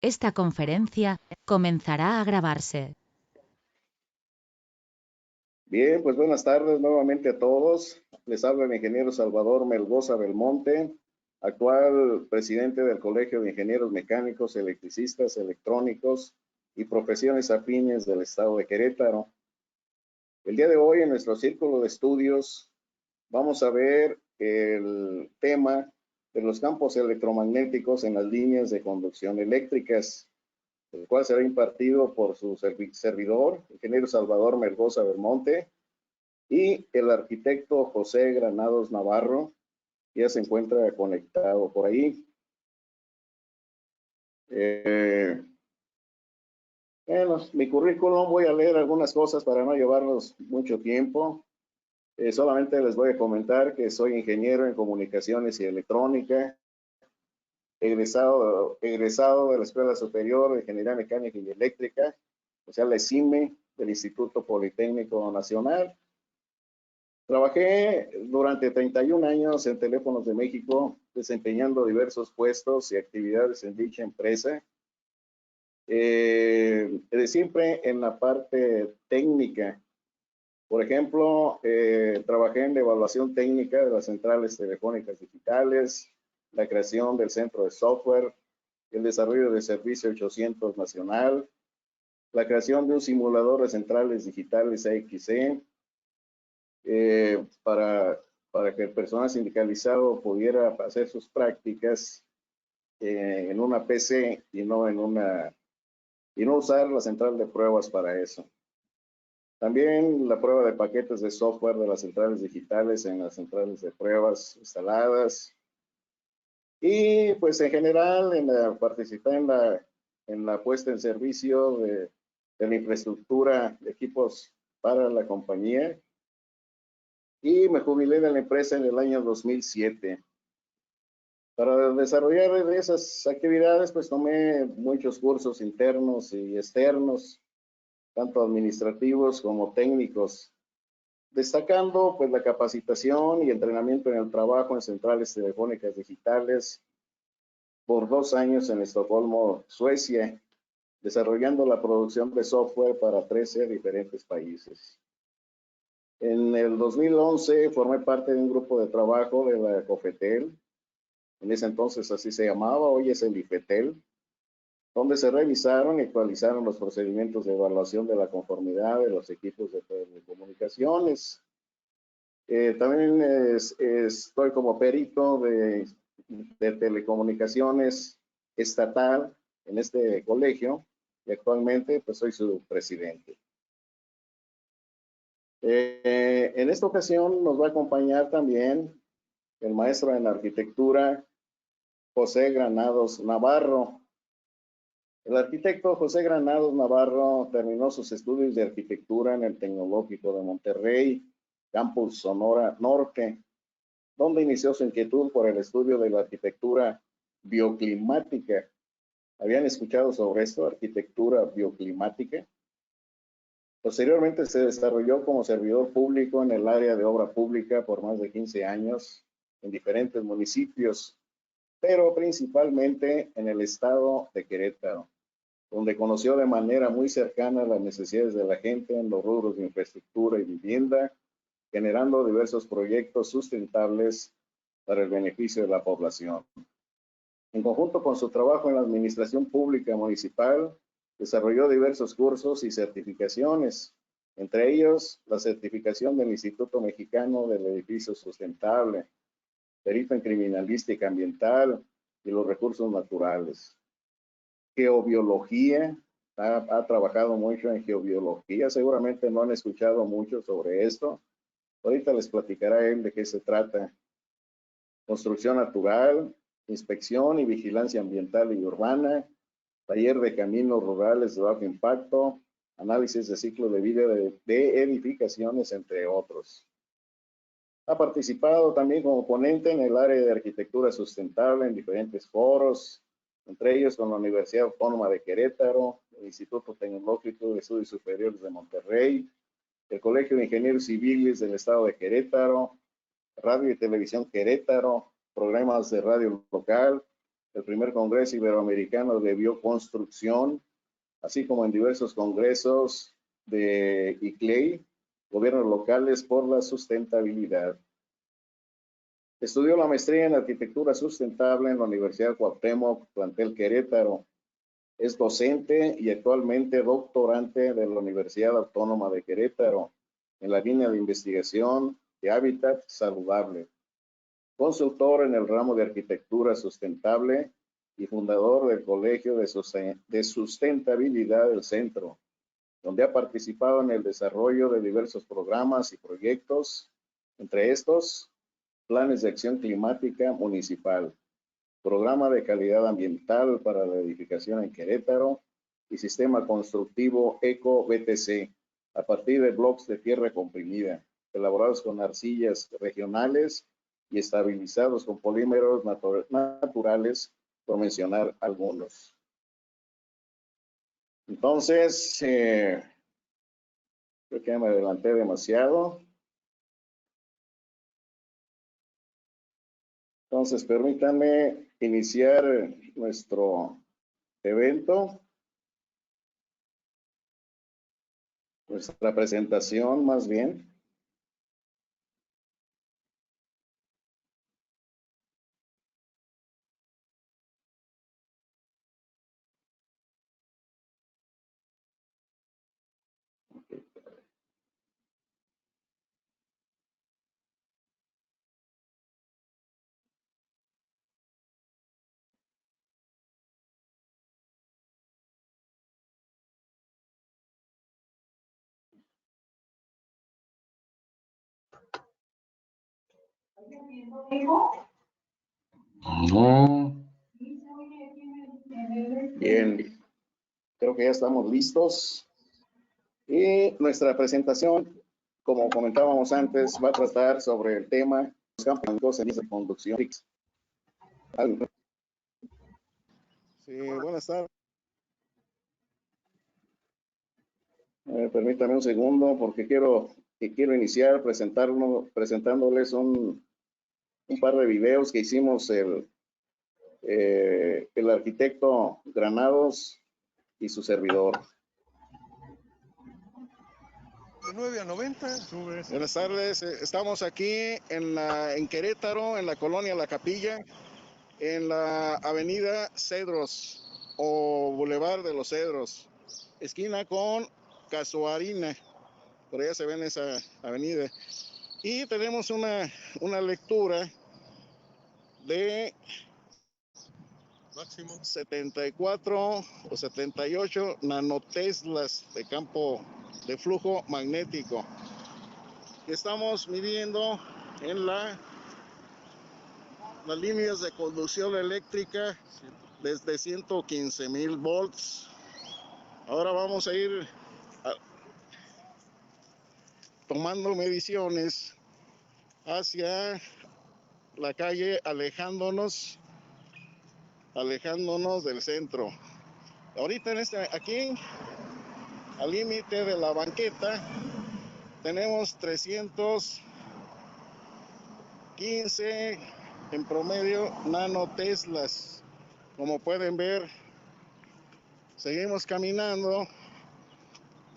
Esta conferencia comenzará a grabarse. Bien, pues buenas tardes nuevamente a todos. Les habla el ingeniero Salvador Melgoza Belmonte, actual presidente del Colegio de Ingenieros Mecánicos, Electricistas, Electrónicos y Profesiones Afines del Estado de Querétaro. El día de hoy en nuestro círculo de estudios vamos a ver el tema de los campos electromagnéticos en las líneas de conducción eléctricas, el cual será impartido por su servidor, ingeniero Salvador Melgoza Belmonte, y el arquitecto José Granados Navarro, ya se encuentra conectado por ahí. Bueno, mi currículum, voy a leer algunas cosas para no llevarnos mucho tiempo. Solamente les voy a comentar que soy ingeniero en comunicaciones y electrónica, egresado de la Escuela Superior de Ingeniería Mecánica y Eléctrica, o sea, la ESIME del Instituto Politécnico Nacional. Trabajé durante 31 años en Teléfonos de México, desempeñando diversos puestos y actividades en dicha empresa. Siempre en la parte técnica. Por ejemplo, trabajé en la evaluación técnica de las centrales telefónicas digitales, la creación del centro de software, el desarrollo de servicio 800 nacional, la creación de un simulador de centrales digitales AXE, para que el personal sindicalizado pudiera hacer sus prácticas en una PC y no usar la central de pruebas para eso. También la prueba de paquetes de software de las centrales digitales en las centrales de pruebas instaladas. Y pues en general participé en la puesta en servicio de la infraestructura de equipos para la compañía. Y me jubilé de la empresa en el año 2007. Para desarrollar esas actividades, pues tomé muchos cursos internos y externos, tanto administrativos como técnicos, destacando pues la capacitación y entrenamiento en el trabajo en centrales telefónicas digitales por 2 años en Estocolmo, Suecia, desarrollando la producción de software para 13 diferentes países. En el 2011 formé parte de un grupo de trabajo de la COFETEL, en ese entonces así se llamaba, hoy es el IFETEL, donde se revisaron y actualizaron los procedimientos de evaluación de la conformidad de los equipos de telecomunicaciones. También estoy como perito de telecomunicaciones estatal en este colegio y actualmente pues soy su presidente. En esta ocasión nos va a acompañar también el maestro en arquitectura José Granados Navarro. El arquitecto José Granados Navarro terminó sus estudios de arquitectura en el Tecnológico de Monterrey, Campus Sonora Norte, donde inició su inquietud por el estudio de la arquitectura bioclimática. ¿Habían escuchado sobre esto, arquitectura bioclimática? Posteriormente se desarrolló como servidor público en el área de obra pública por más de 15 años en diferentes municipios, pero principalmente en el estado de Querétaro, donde conoció de manera muy cercana las necesidades de la gente en los rubros de infraestructura y vivienda, generando diversos proyectos sustentables para el beneficio de la población. En conjunto con su trabajo en la administración pública municipal, desarrolló diversos cursos y certificaciones, entre ellos la certificación del Instituto Mexicano del Edificio Sustentable, perito en criminalística ambiental y los recursos naturales. Geobiología, ha trabajado mucho en geobiología, seguramente no han escuchado mucho sobre esto. Ahorita les platicará él de qué se trata. Construcción natural, inspección y vigilancia ambiental y urbana, taller de caminos rurales de bajo impacto, análisis de ciclo de vida de edificaciones, entre otros. Ha participado también como ponente en el área de arquitectura sustentable en diferentes foros, entre ellos con la Universidad Autónoma de Querétaro, el Instituto Tecnológico de Estudios Superiores de Monterrey, el Colegio de Ingenieros Civiles del Estado de Querétaro, Radio y Televisión Querétaro, programas de radio local, el primer Congreso Iberoamericano de Bioconstrucción, así como en diversos congresos de ICLEI, gobiernos locales por la sustentabilidad. Estudió la maestría en Arquitectura Sustentable en la Universidad Cuauhtémoc, plantel Querétaro. Es docente y actualmente doctorante de la Universidad Autónoma de Querétaro en la línea de investigación de hábitat saludable. Consultor en el ramo de arquitectura sustentable y fundador del Colegio de Sustentabilidad del Centro, donde ha participado en el desarrollo de diversos programas y proyectos, entre estos, planes de acción climática municipal, programa de calidad ambiental para la edificación en Querétaro y sistema constructivo Eco-BTC, a partir de bloques de tierra comprimida, elaborados con arcillas regionales y estabilizados con polímeros naturales, por mencionar algunos. Entonces, creo que ya me adelanté demasiado. Entonces, permítanme iniciar nuestro evento, nuestra presentación más bien. Bien, creo que ya estamos listos. Y nuestra presentación, como comentábamos antes, va a tratar sobre el tema los campos de conducción. Sí, buenas tardes. Permítame un segundo porque quiero iniciar presentándoles un par de videos que hicimos el arquitecto Granados y su servidor. De 9 a 90. Buenas tardes, estamos aquí en Querétaro, en la colonia La Capilla, en la avenida Cedros o Boulevard de los Cedros, esquina con Casuarina, por allá se ve en esa avenida. Y tenemos una lectura de Máximo 74 o 78 nanoteslas de campo de flujo magnético. Estamos midiendo en las líneas de conducción eléctrica desde 115,000 volts. Ahora vamos a ir tomando mediciones hacia la calle, alejándonos del centro. Ahorita aquí, al límite de la banqueta, tenemos 315 en promedio nanoteslas. Como pueden ver, seguimos caminando.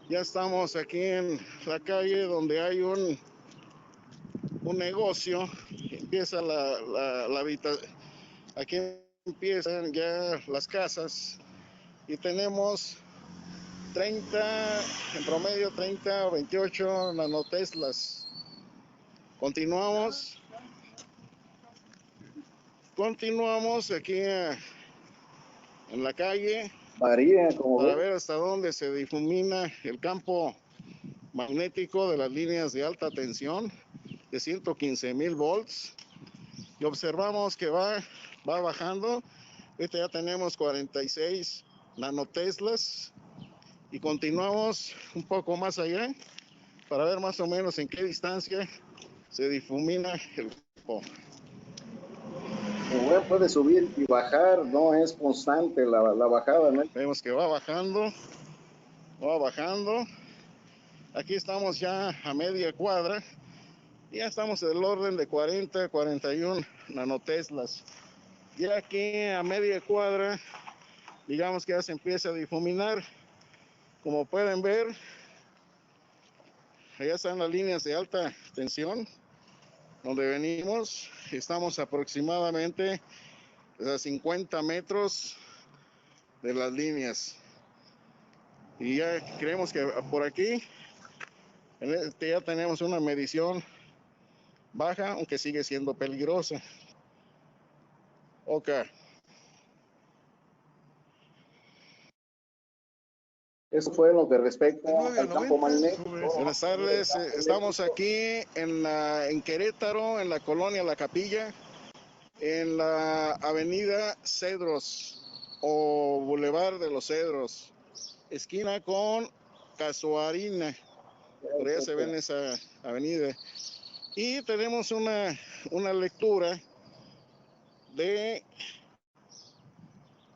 Ya estamos aquí en la calle donde hay un negocio. Empieza la habitación. Aquí empiezan ya las casas y tenemos 30, en promedio 30 o 28 nanoteslas. Continuamos aquí en la calle. Varía, para ver hasta dónde se difumina el campo magnético de las líneas de alta tensión de 115,000 volts. Y observamos que va bajando. Ahorita ya tenemos 46 nanoteslas y continuamos un poco más allá para ver más o menos en qué distancia se difumina el campo. Como ven, puede subir y bajar, no es constante la bajada, ¿no? Vemos que va bajando. Aquí estamos ya a media cuadra y ya estamos del orden de 40, 41 nanoteslas. Ya aquí a media cuadra, digamos que ya se empieza a difuminar. Como pueden ver, allá están las líneas de alta tensión donde venimos. Estamos aproximadamente a 50 metros de las líneas. Y ya creemos que por aquí ya tenemos una medición baja, aunque sigue siendo peligrosa. Ok. Eso fue lo que respecta al campo magnético. Buenas tardes, estamos aquí en Querétaro, en la colonia La Capilla, en la avenida Cedros o Boulevard de los Cedros, esquina con Casuarina. Por allá se ve en esa avenida. Y tenemos una lectura de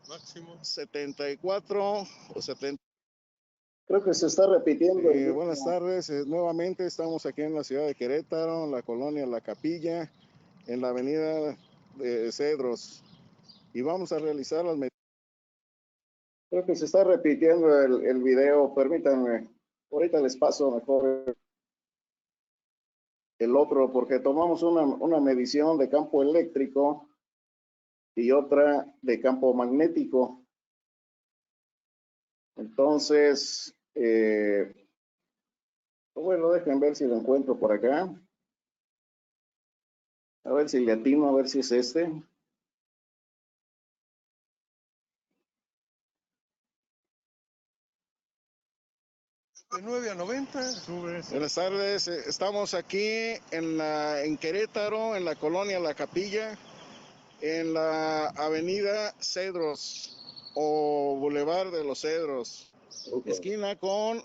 máximo 74 o 70. Creo que se está repitiendo. Buenas tardes, nuevamente estamos aquí en la ciudad de Querétaro, en la colonia La Capilla, en la avenida de Cedros, y vamos a realizar las medidas. Creo que se está repitiendo el video, permítanme, ahorita les paso mejor el otro, porque tomamos una medición de campo eléctrico y otra de campo magnético. Entonces, bueno, dejen ver si lo encuentro por acá. A ver si le atino, a ver si es este. De 9 a 90. Buenas tardes, estamos aquí en Querétaro, en la colonia La Capilla, en la avenida Cedros o Boulevard de los Cedros, esquina con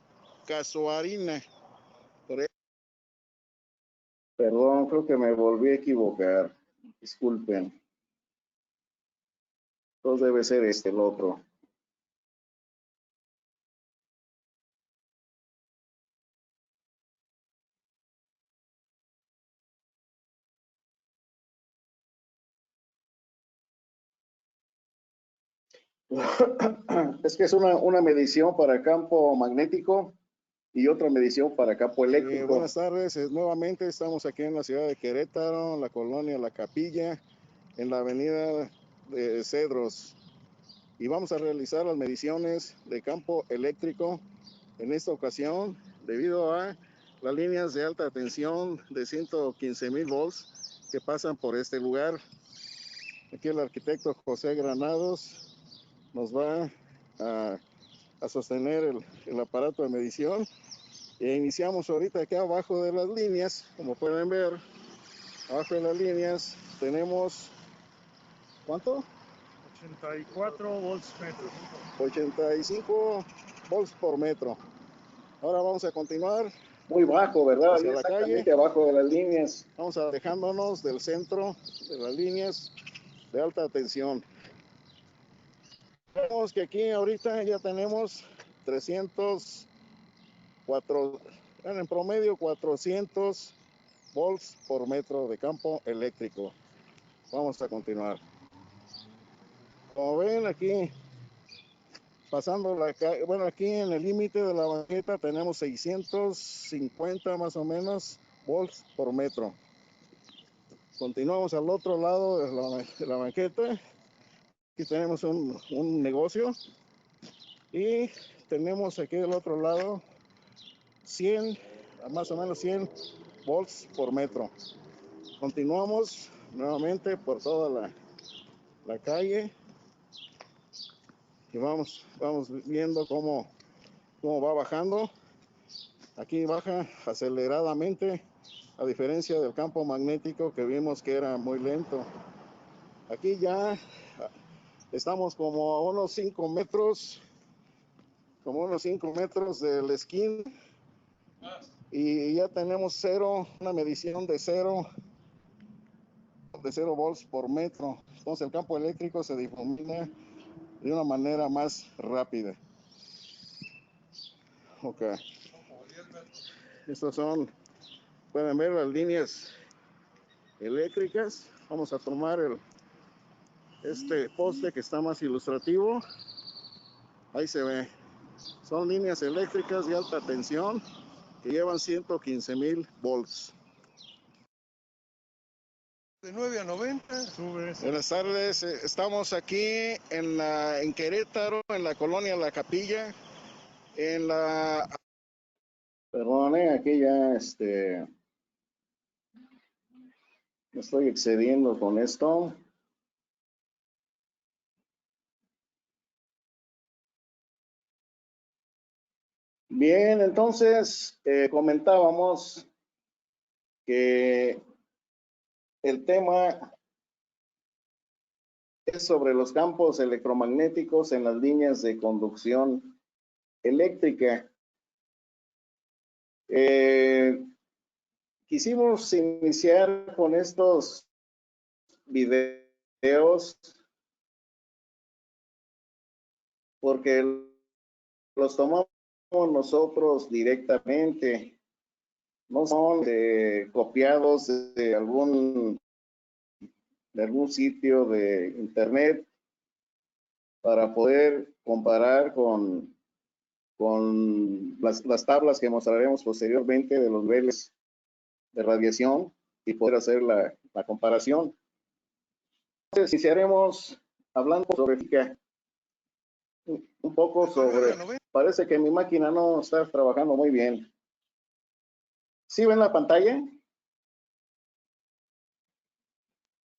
Casuarina. Perdón, creo que me volví a equivocar. Disculpen. Entonces debe ser el otro. Es que es una medición para campo magnético y otra medición para campo eléctrico. Buenas tardes, nuevamente estamos aquí en la ciudad de Querétaro, en la colonia La Capilla, en la avenida de Cedros, y vamos a realizar las mediciones de campo eléctrico en esta ocasión debido a las líneas de alta tensión de 115,000 volts que pasan por este lugar. Aquí el arquitecto José Granados nos va a sostener el aparato de medición. E iniciamos ahorita aquí abajo de las líneas, como pueden ver, abajo de las líneas tenemos, ¿cuánto? 84 volts metro. 85 volts por metro. Ahora vamos a continuar. Muy bajo, ¿verdad? Hacia la calle. Abajo de las líneas. Vamos alejándonos del centro de las líneas de alta tensión. Vemos que aquí ahorita ya tenemos 304, en promedio 400 volts por metro de campo eléctrico. Vamos a continuar. Como ven aquí, pasando la calle, bueno, aquí en el límite de la banqueta tenemos 650 más o menos volts por metro. Continuamos al otro lado de la banqueta. Aquí tenemos un negocio y tenemos aquí del otro lado 100, más o menos 100 volts por metro. Continuamos nuevamente por toda la calle y vamos viendo cómo va bajando. Aquí baja aceleradamente, a diferencia del campo magnético que vimos que era muy lento. Aquí ya estamos como a unos 5 metros, del esquina, y ya tenemos una medición de 0 volts por metro. Entonces el campo eléctrico se difumina de una manera más rápida. Ok. Estos pueden ver las líneas eléctricas. Vamos a tomar este poste que está más ilustrativo. Ahí se ve. Son líneas eléctricas de alta tensión que llevan 115,000 volts. De 9 a 90. Sube. Buenas tardes. Estamos aquí en Querétaro, en la colonia La Capilla, en la... Perdone, aquí ya me estoy excediendo con esto. Bien, entonces comentábamos que el tema es sobre los campos electromagnéticos en las líneas de conducción eléctrica. Quisimos iniciar con estos videos porque los tomamos nosotros directamente, no son copiados de algún sitio de internet para poder comparar con las tablas que mostraremos posteriormente de los niveles de radiación y poder hacer la comparación. Entonces, iniciaremos hablando sobre física, un poco sobre... Parece que mi máquina no está trabajando muy bien. ¿Sí ven la pantalla?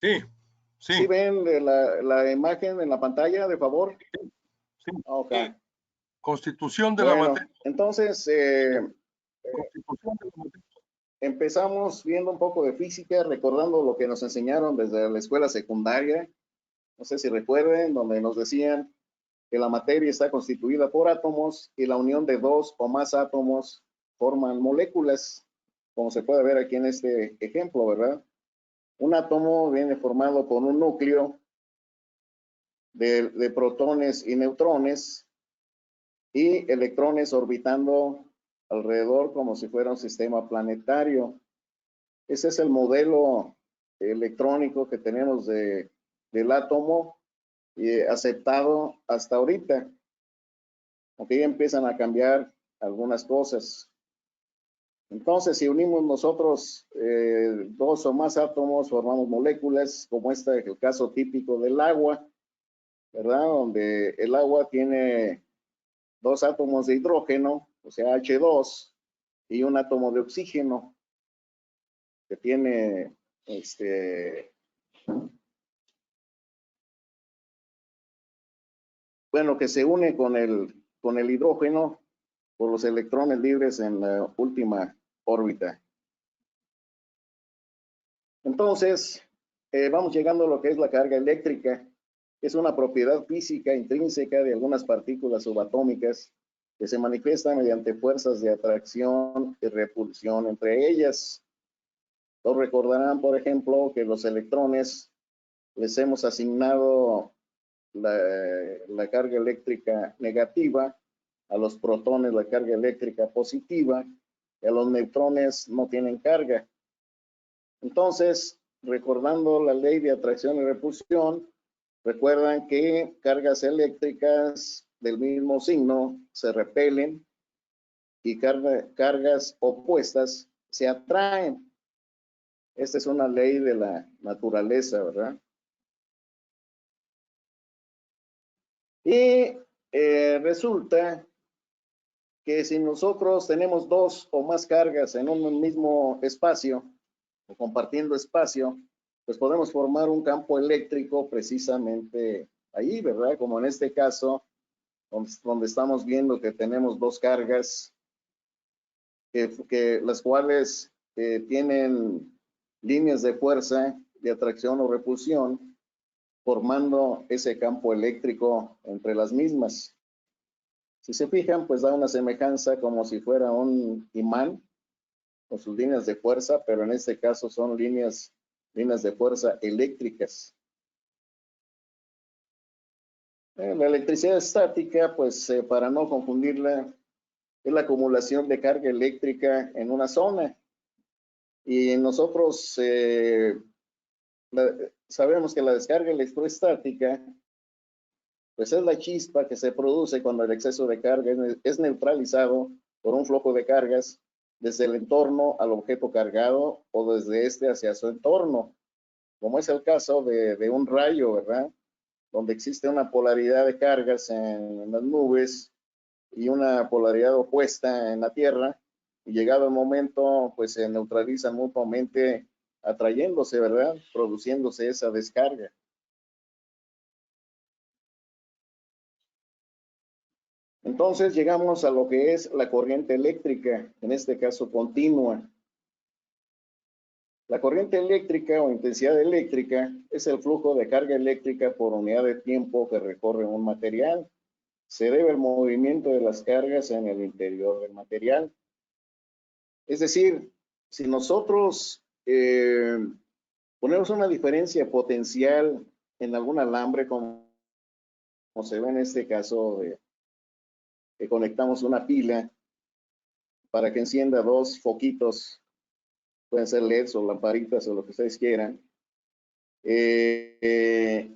Sí, sí. ¿Sí ven la imagen en la pantalla, de favor? Sí. Ok. Constitución de la materia. Entonces, Constitución de la materia. empezamos viendo un poco de física, recordando lo que nos enseñaron desde la escuela secundaria. No sé si recuerden, donde nos decían que la materia está constituida por átomos y la unión de dos o más átomos forman moléculas, como se puede ver aquí en este ejemplo, ¿verdad? Un átomo viene formado por un núcleo de protones y neutrones y electrones orbitando alrededor como si fuera un sistema planetario. Ese es el modelo electrónico que tenemos del átomo aceptado hasta ahorita. Aunque ya empiezan a cambiar algunas cosas. Entonces, si unimos nosotros dos o más átomos, formamos moléculas, como este es el caso típico del agua, ¿verdad? Donde el agua tiene dos átomos de hidrógeno, o sea, H2, y un átomo de oxígeno, que tiene bueno, que se une con el hidrógeno por los electrones libres en la última órbita. Entonces, vamos llegando a lo que es la carga eléctrica. Es una propiedad física intrínseca de algunas partículas subatómicas que se manifiestan mediante fuerzas de atracción y repulsión entre ellas. Todos recordarán, por ejemplo, que los electrones les hemos asignado la carga eléctrica negativa, a los protones la carga eléctrica positiva, y a los neutrones no tienen carga. Entonces, recordando la ley de atracción y repulsión, recuerdan que cargas eléctricas del mismo signo se repelen y cargas opuestas se atraen. Esta es una ley de la naturaleza, ¿verdad? Y resulta que si nosotros tenemos dos o más cargas en un mismo espacio, o compartiendo espacio, pues podemos formar un campo eléctrico precisamente ahí, ¿verdad? Como en este caso, donde estamos viendo que tenemos dos cargas, que las cuales tienen líneas de fuerza, de atracción o repulsión, formando ese campo eléctrico entre las mismas. Si se fijan, pues da una semejanza como si fuera un imán con sus líneas de fuerza, pero en este caso son líneas de fuerza eléctricas. La electricidad estática, pues para no confundirla, es la acumulación de carga eléctrica en una zona. Y nosotros sabemos que la descarga electrostática, pues es la chispa que se produce cuando el exceso de carga es neutralizado por un flujo de cargas desde el entorno al objeto cargado o desde este hacia su entorno, como es el caso de un rayo, ¿verdad? Donde existe una polaridad de cargas en las nubes y una polaridad opuesta en la Tierra, y llegado el momento, pues se neutralizan mutuamente, atrayéndose, ¿verdad? Produciéndose esa descarga. Entonces llegamos a lo que es la corriente eléctrica, en este caso continua. La corriente eléctrica o intensidad eléctrica es el flujo de carga eléctrica por unidad de tiempo que recorre un material. Se debe al movimiento de las cargas en el interior del material. Es decir, si nosotros ponemos una diferencia potencial en algún alambre, como se ve en este caso de que conectamos una pila para que encienda dos foquitos, pueden ser LEDs o lamparitas o lo que ustedes quieran, le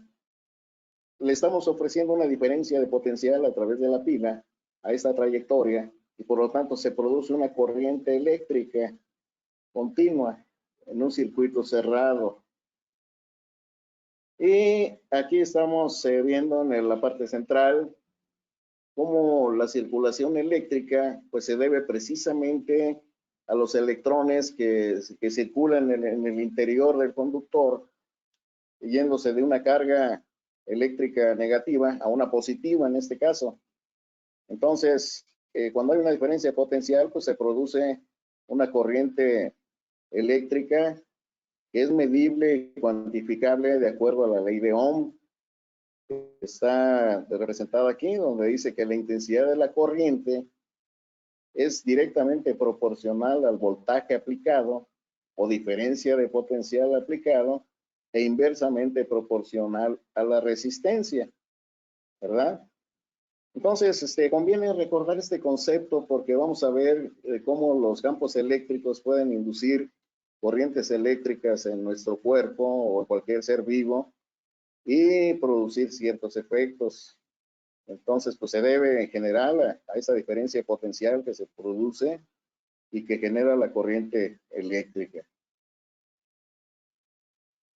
estamos ofreciendo una diferencia de potencial a través de la pila a esta trayectoria y por lo tanto se produce una corriente eléctrica continua en un circuito cerrado. Y aquí estamos viendo en la parte central cómo la circulación eléctrica pues se debe precisamente a los electrones que circulan en el interior del conductor, yéndose de una carga eléctrica negativa a una positiva en este caso. Entonces, cuando hay una diferencia potencial, pues se produce una corriente eléctrica que es medible y cuantificable de acuerdo a la ley de Ohm. Está representada aquí, donde dice que la intensidad de la corriente es directamente proporcional al voltaje aplicado o diferencia de potencial aplicado e inversamente proporcional a la resistencia, ¿verdad? Entonces, conviene recordar este concepto porque vamos a ver cómo los campos eléctricos pueden inducir corrientes eléctricas en nuestro cuerpo o en cualquier ser vivo y producir ciertos efectos. Entonces, pues se debe en general a esa diferencia potencial que se produce y que genera la corriente eléctrica.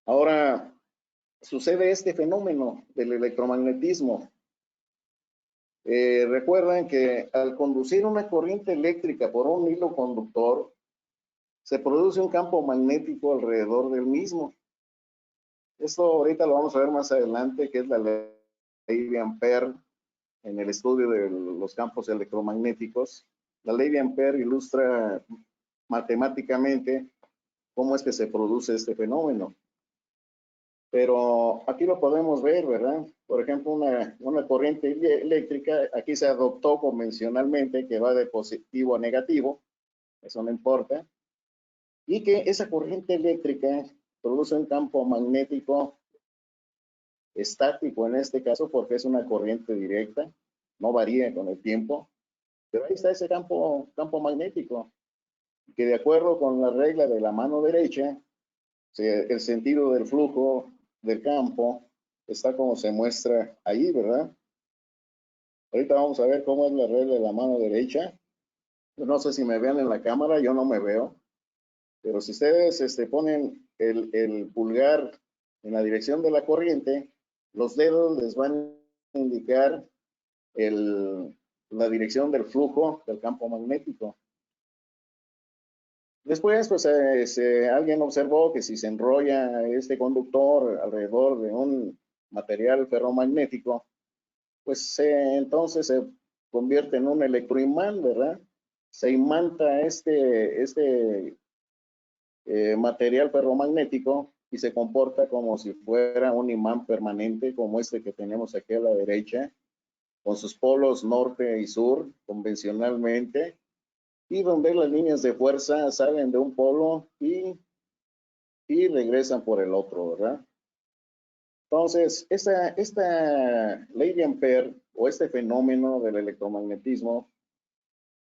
Ahora, sucede este fenómeno del electromagnetismo. Recuerden que al conducir una corriente eléctrica por un hilo conductor, se produce un campo magnético alrededor del mismo. Esto ahorita lo vamos a ver más adelante, que es la ley de Ampère en el estudio de los campos electromagnéticos. La ley de Ampère ilustra matemáticamente cómo es que se produce este fenómeno. Pero aquí lo podemos ver, ¿verdad? Por ejemplo, una corriente eléctrica, aquí se adoptó convencionalmente que va de positivo a negativo, eso no importa, y que esa corriente eléctrica produce un campo magnético estático en este caso porque es una corriente directa, no varía con el tiempo, pero ahí está ese campo magnético, que de acuerdo con la regla de la mano derecha, el sentido del flujo del campo está como se muestra ahí, ¿verdad? Ahorita vamos a ver cómo es la regla de la mano derecha. Yo no sé si me vean en la cámara, yo no me veo, pero si ustedes ponen el pulgar en la dirección de la corriente, los dedos les van a indicar la dirección del flujo del campo magnético. Después, pues alguien observó que si se enrolla este conductor alrededor de un material ferromagnético, pues entonces se convierte en un electroimán, ¿verdad? Se imanta este material ferromagnético y se comporta como si fuera un imán permanente, como este que tenemos aquí a la derecha, con sus polos norte y sur, convencionalmente, y donde las líneas de fuerza salen de un polo y regresan por el otro, ¿verdad? Entonces, esta ley de Ampère o este fenómeno del electromagnetismo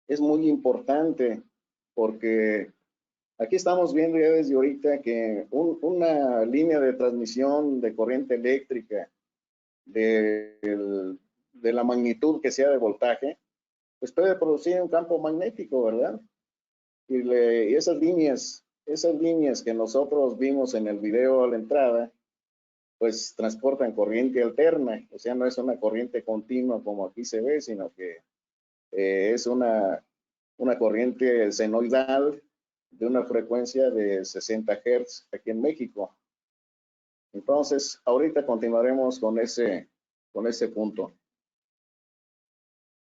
es muy importante porque Aquí estamos viendo ya desde ahorita que una línea de transmisión de corriente eléctrica de la magnitud que sea de voltaje, pues puede producir un campo magnético, ¿verdad? Y esas líneas que nosotros vimos en el video a la entrada, pues transportan corriente alterna, o sea, no es una corriente continua como aquí se ve, sino que es una corriente senoidal de una frecuencia de 60 Hz aquí en México. Entonces, ahorita continuaremos con ese punto.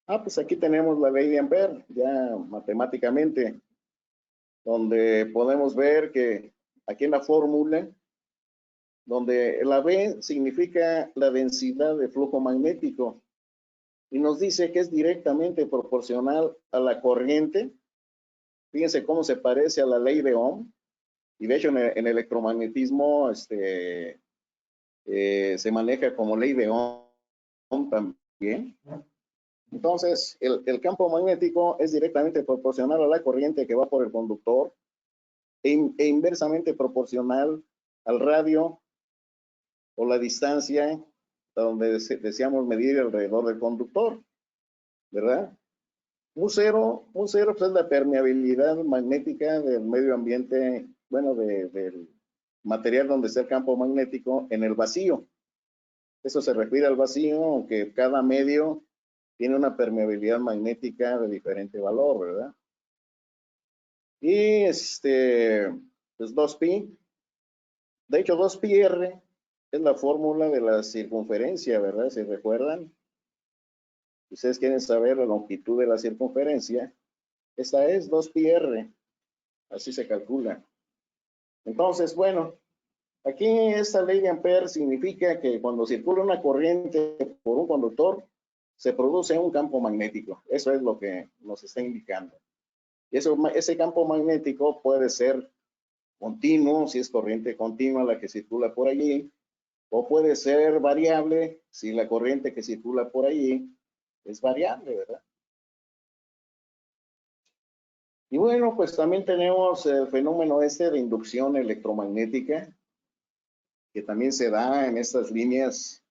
Pues aquí tenemos la ley de Ampere, ya matemáticamente, donde podemos ver que aquí en la fórmula, donde la V significa la densidad de flujo magnético, y nos dice que es directamente proporcional a la corriente. Fíjense cómo se parece a la ley de Ohm, y de hecho en electromagnetismo se maneja como ley de Ohm también. Entonces, el campo magnético es directamente proporcional a la corriente que va por el conductor e inversamente proporcional al radio o la distancia donde deseamos medir alrededor del conductor, ¿verdad? Un cero pues es la permeabilidad magnética del medio ambiente, bueno, del material donde está el campo magnético en el vacío. Eso se refiere al vacío, aunque cada medio tiene una permeabilidad magnética de diferente valor, ¿verdad? Y pues 2pi. De hecho, 2πr es la fórmula de la circunferencia, ¿verdad? ¿Se recuerdan? Ustedes quieren saber la longitud de la circunferencia. Esta es 2πr. Así se calcula. Entonces, bueno, aquí esta ley de Ampere significa que cuando circula una corriente por un conductor, se produce un campo magnético. Eso es lo que nos está indicando. Y ese campo magnético puede ser continuo, si es corriente continua la que circula por allí, o puede ser variable, si la corriente que circula por allí es variable, ¿verdad? Y bueno, pues también tenemos el fenómeno de inducción electromagnética, que también se da en estas líneas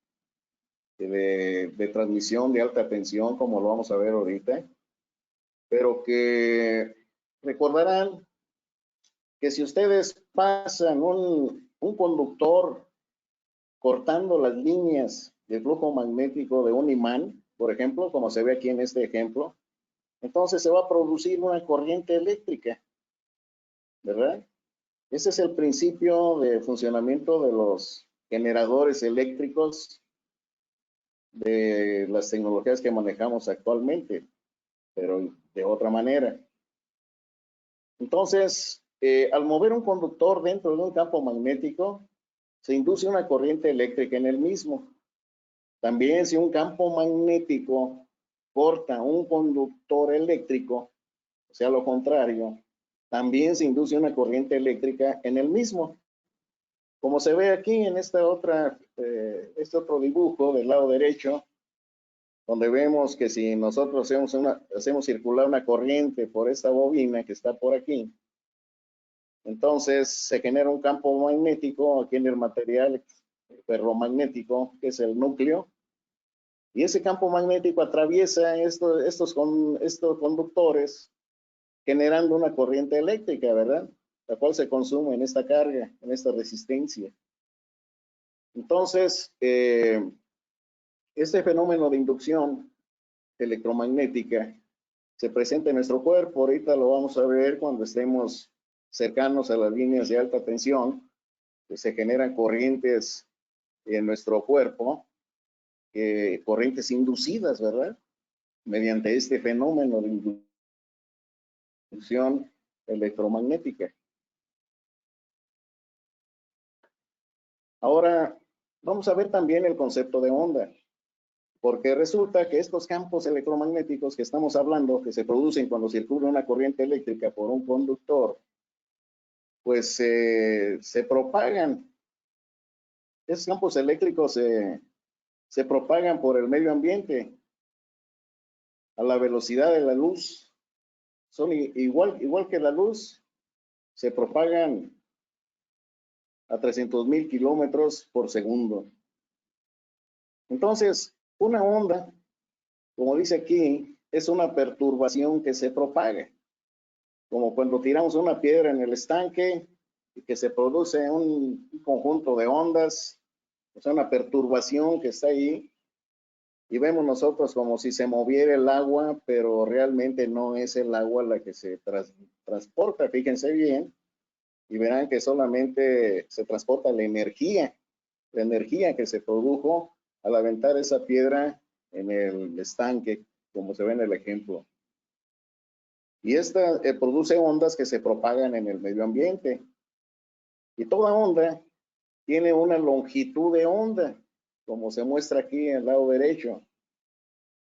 de transmisión de alta tensión, como lo vamos a ver ahorita, pero que recordarán que si ustedes pasan un conductor cortando las líneas de flujo magnético de un imán, por ejemplo, como se ve aquí en este ejemplo, entonces se va a producir una corriente eléctrica, ¿verdad? Ese es el principio de funcionamiento de los generadores eléctricos de las tecnologías que manejamos actualmente, pero de otra manera. Entonces, al mover un conductor dentro de un campo magnético, se induce una corriente eléctrica en el mismo. También si un campo magnético corta un conductor eléctrico, o sea, lo contrario, también se induce una corriente eléctrica en el mismo. Como se ve aquí en este otro dibujo del lado derecho, donde vemos que si nosotros hacemos circular una corriente por esta bobina que está por aquí, entonces se genera un campo magnético aquí en el material ferromagnético, que es el núcleo, y ese campo magnético atraviesa estos conductores, generando una corriente eléctrica, ¿verdad? La cual se consume en esta carga, en esta resistencia. Entonces, este fenómeno de inducción electromagnética se presenta en nuestro cuerpo. Ahorita lo vamos a ver cuando estemos cercanos a las líneas de alta tensión, que se generan corrientes en nuestro cuerpo, corrientes inducidas, ¿verdad? Mediante este fenómeno de inducción electromagnética. Ahora, vamos a ver también el concepto de onda, porque resulta que estos campos electromagnéticos que estamos hablando, que se producen cuando circula una corriente eléctrica por un conductor, pues se propagan. Esos campos eléctricos se propagan por el medio ambiente a la velocidad de la luz. Son igual que la luz, se propagan a 300,000 kilómetros por segundo. Entonces, una onda, como dice aquí, es una perturbación que se propaga. Como cuando tiramos una piedra en el estanque y que se produce un conjunto de ondas, o sea, una perturbación que está ahí, y vemos nosotros como si se moviera el agua, pero realmente no es el agua la que se transporta. Fíjense bien y verán que solamente se transporta la energía que se produjo al aventar esa piedra en el estanque, como se ve en el ejemplo. Y esta produce ondas que se propagan en el medio ambiente. Y toda onda tiene una longitud de onda, como se muestra aquí en el lado derecho.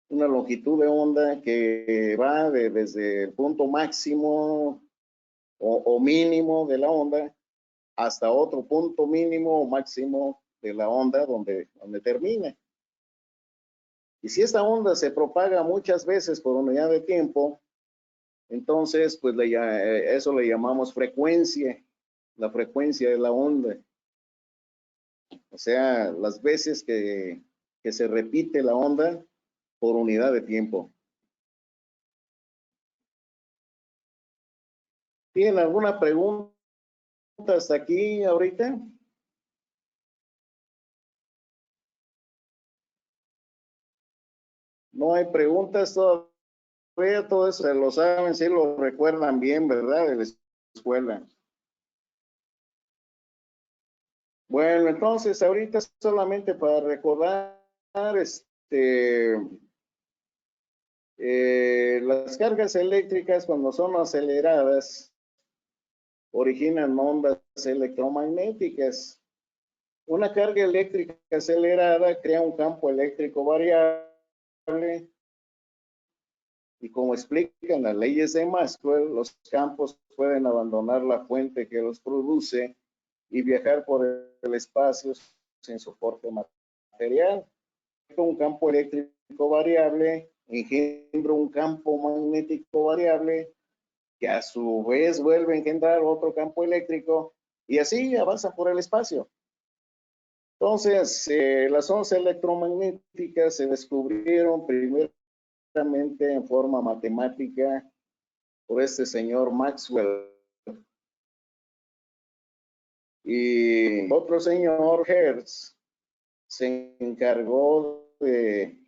Una longitud de onda que va desde el punto máximo o mínimo de la onda hasta otro punto mínimo o máximo de la onda donde termina. Y si esta onda se propaga muchas veces por unidad de tiempo, entonces pues eso le llamamos frecuencia, la frecuencia de la onda. O sea, las veces que se repite la onda por unidad de tiempo. ¿Tienen alguna pregunta hasta aquí ahorita? No hay preguntas todavía, todo eso se lo saben, sí lo recuerdan bien, ¿verdad? De la escuela. Bueno, entonces ahorita solamente para recordar, las cargas eléctricas cuando son aceleradas originan ondas electromagnéticas. Una carga eléctrica acelerada crea un campo eléctrico variable y como explican las leyes de Maxwell, los campos pueden abandonar la fuente que los produce y viajar por el espacio sin soporte material. Un campo eléctrico variable engendra un campo magnético variable que a su vez vuelve a engendrar otro campo eléctrico y así avanza por el espacio. Entonces, las ondas electromagnéticas se descubrieron primeramente en forma matemática por este señor Maxwell. Y otro señor, Hertz, se encargó de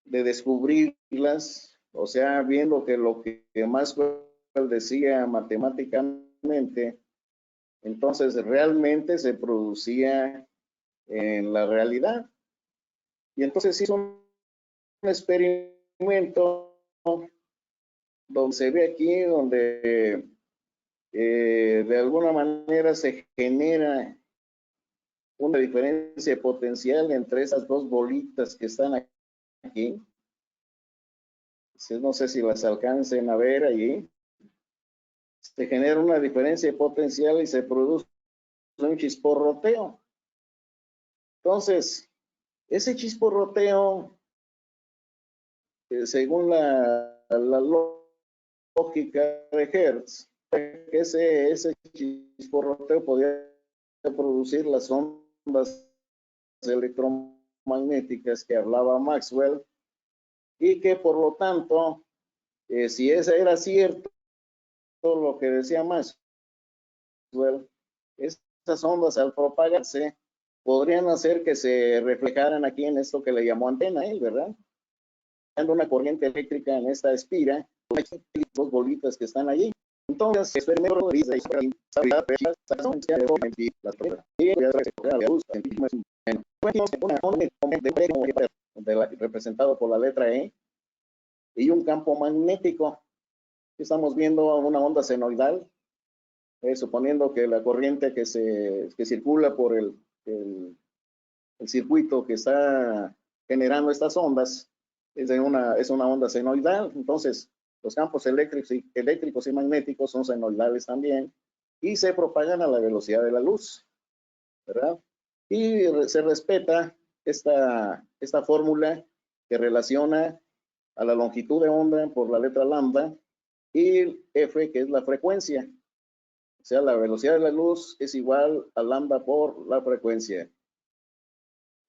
descubrirlas, o sea, viendo que lo que Maxwell decía matemáticamente, entonces realmente se producía en la realidad. Y entonces hizo un experimento donde se ve aquí, donde de alguna manera se genera una diferencia potencial entre esas dos bolitas que están aquí. No sé si las alcancen a ver allí. Se genera una diferencia potencial y se produce un chisporroteo. Entonces, ese chisporroteo, según la lógica de Hertz, ese chisporroteo podía producir las ondas electromagnéticas que hablaba Maxwell y que por lo tanto, si eso era cierto, lo que decía Maxwell, estas ondas al propagarse podrían hacer que se reflejaran aquí en esto que le llamó antena, ¿verdad? Dando una corriente eléctrica en esta espira, dos bolitas que están allí. Entonces, experimento representado por la letra E y un campo magnético. Estamos viendo una onda senoidal, suponiendo que la corriente que circula por el circuito que está generando estas ondas es una onda senoidal. Entonces, los campos eléctricos y magnéticos son senoidales también y se propagan a la velocidad de la luz, ¿verdad? Y se respeta esta fórmula que relaciona a la longitud de onda por la letra lambda y F, que es la frecuencia. sea, la velocidad de la luz es igual a lambda por la frecuencia.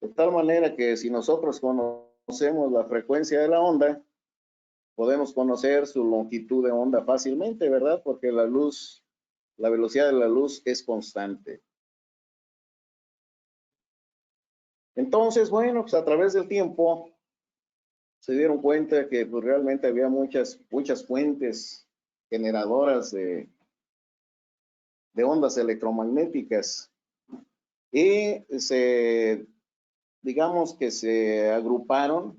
De tal manera que si nosotros conocemos la frecuencia de la onda, podemos conocer su longitud de onda fácilmente, ¿verdad? Porque la luz, la velocidad de la luz es constante. Entonces, bueno, pues a través del tiempo se dieron cuenta que pues, realmente había muchas fuentes generadoras de ondas electromagnéticas y digamos que se agruparon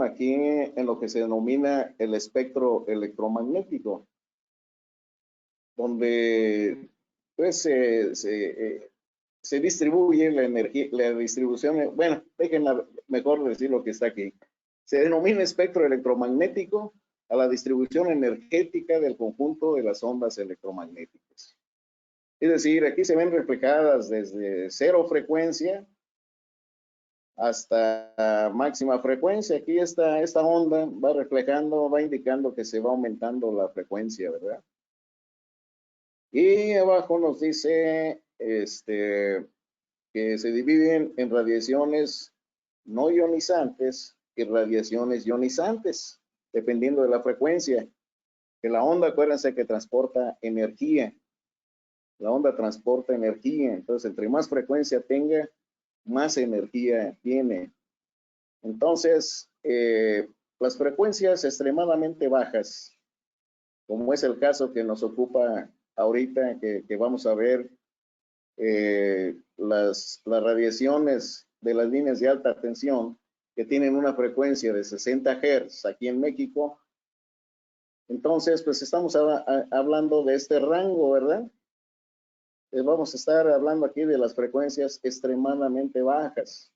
aquí en lo que se denomina el espectro electromagnético, donde pues se distribuye la energía, la distribución, bueno, déjenme mejor decir lo que está aquí. Se denomina espectro electromagnético a la distribución energética del conjunto de las ondas electromagnéticas. Es decir, aquí se ven reflejadas desde cero frecuencia hasta máxima frecuencia. Aquí esta onda va reflejando, va indicando que se va aumentando la frecuencia, ¿verdad? Y abajo nos dice que se dividen en radiaciones no ionizantes y radiaciones ionizantes, dependiendo de la frecuencia. Que la onda, acuérdense que transporta energía. La onda transporta energía, entonces entre más frecuencia tenga, más energía tiene. Entonces, las frecuencias extremadamente bajas, como es el caso que nos ocupa ahorita, que vamos a ver, las radiaciones de las líneas de alta tensión, que tienen una frecuencia de 60 Hz aquí en México. Entonces, pues estamos hablando de este rango, ¿verdad? Vamos a estar hablando aquí de las frecuencias extremadamente bajas.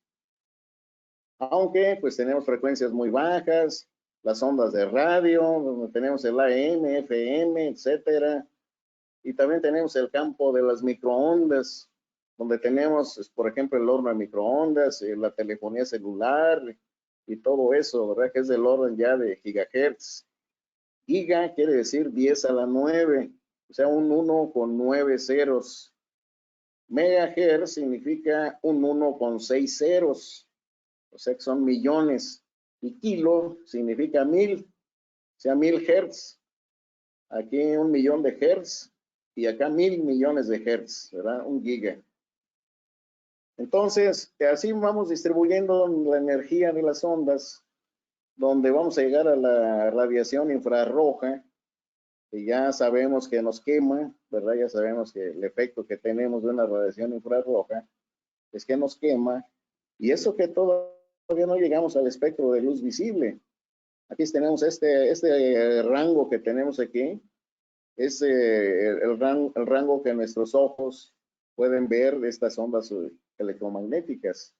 Aunque pues tenemos frecuencias muy bajas, las ondas de radio, donde tenemos el AM, FM, etcétera. Y también tenemos el campo de las microondas, donde tenemos, por ejemplo, el horno de microondas, la telefonía celular y todo eso, ¿verdad? Que es del orden ya de gigahertz. Giga quiere decir 10 a la 9, o sea, un 1 con 9 ceros. Megahertz significa un 1 con 6 ceros, o sea que son millones. Y kilo significa 1000, o sea, 1000 hertz. Aquí 1.000.000 de hertz y acá 1000 millones de hertz, ¿verdad? Un giga. Entonces, así vamos distribuyendo la energía de las ondas, donde vamos a llegar a la radiación infrarroja, que ya sabemos que nos quema, ¿verdad? Ya sabemos que el efecto que tenemos de una radiación infrarroja es que nos quema, y eso que todavía no llegamos al espectro de luz visible. Aquí tenemos este rango que tenemos aquí, es el rango que nuestros ojos pueden ver de estas ondas electromagnéticas.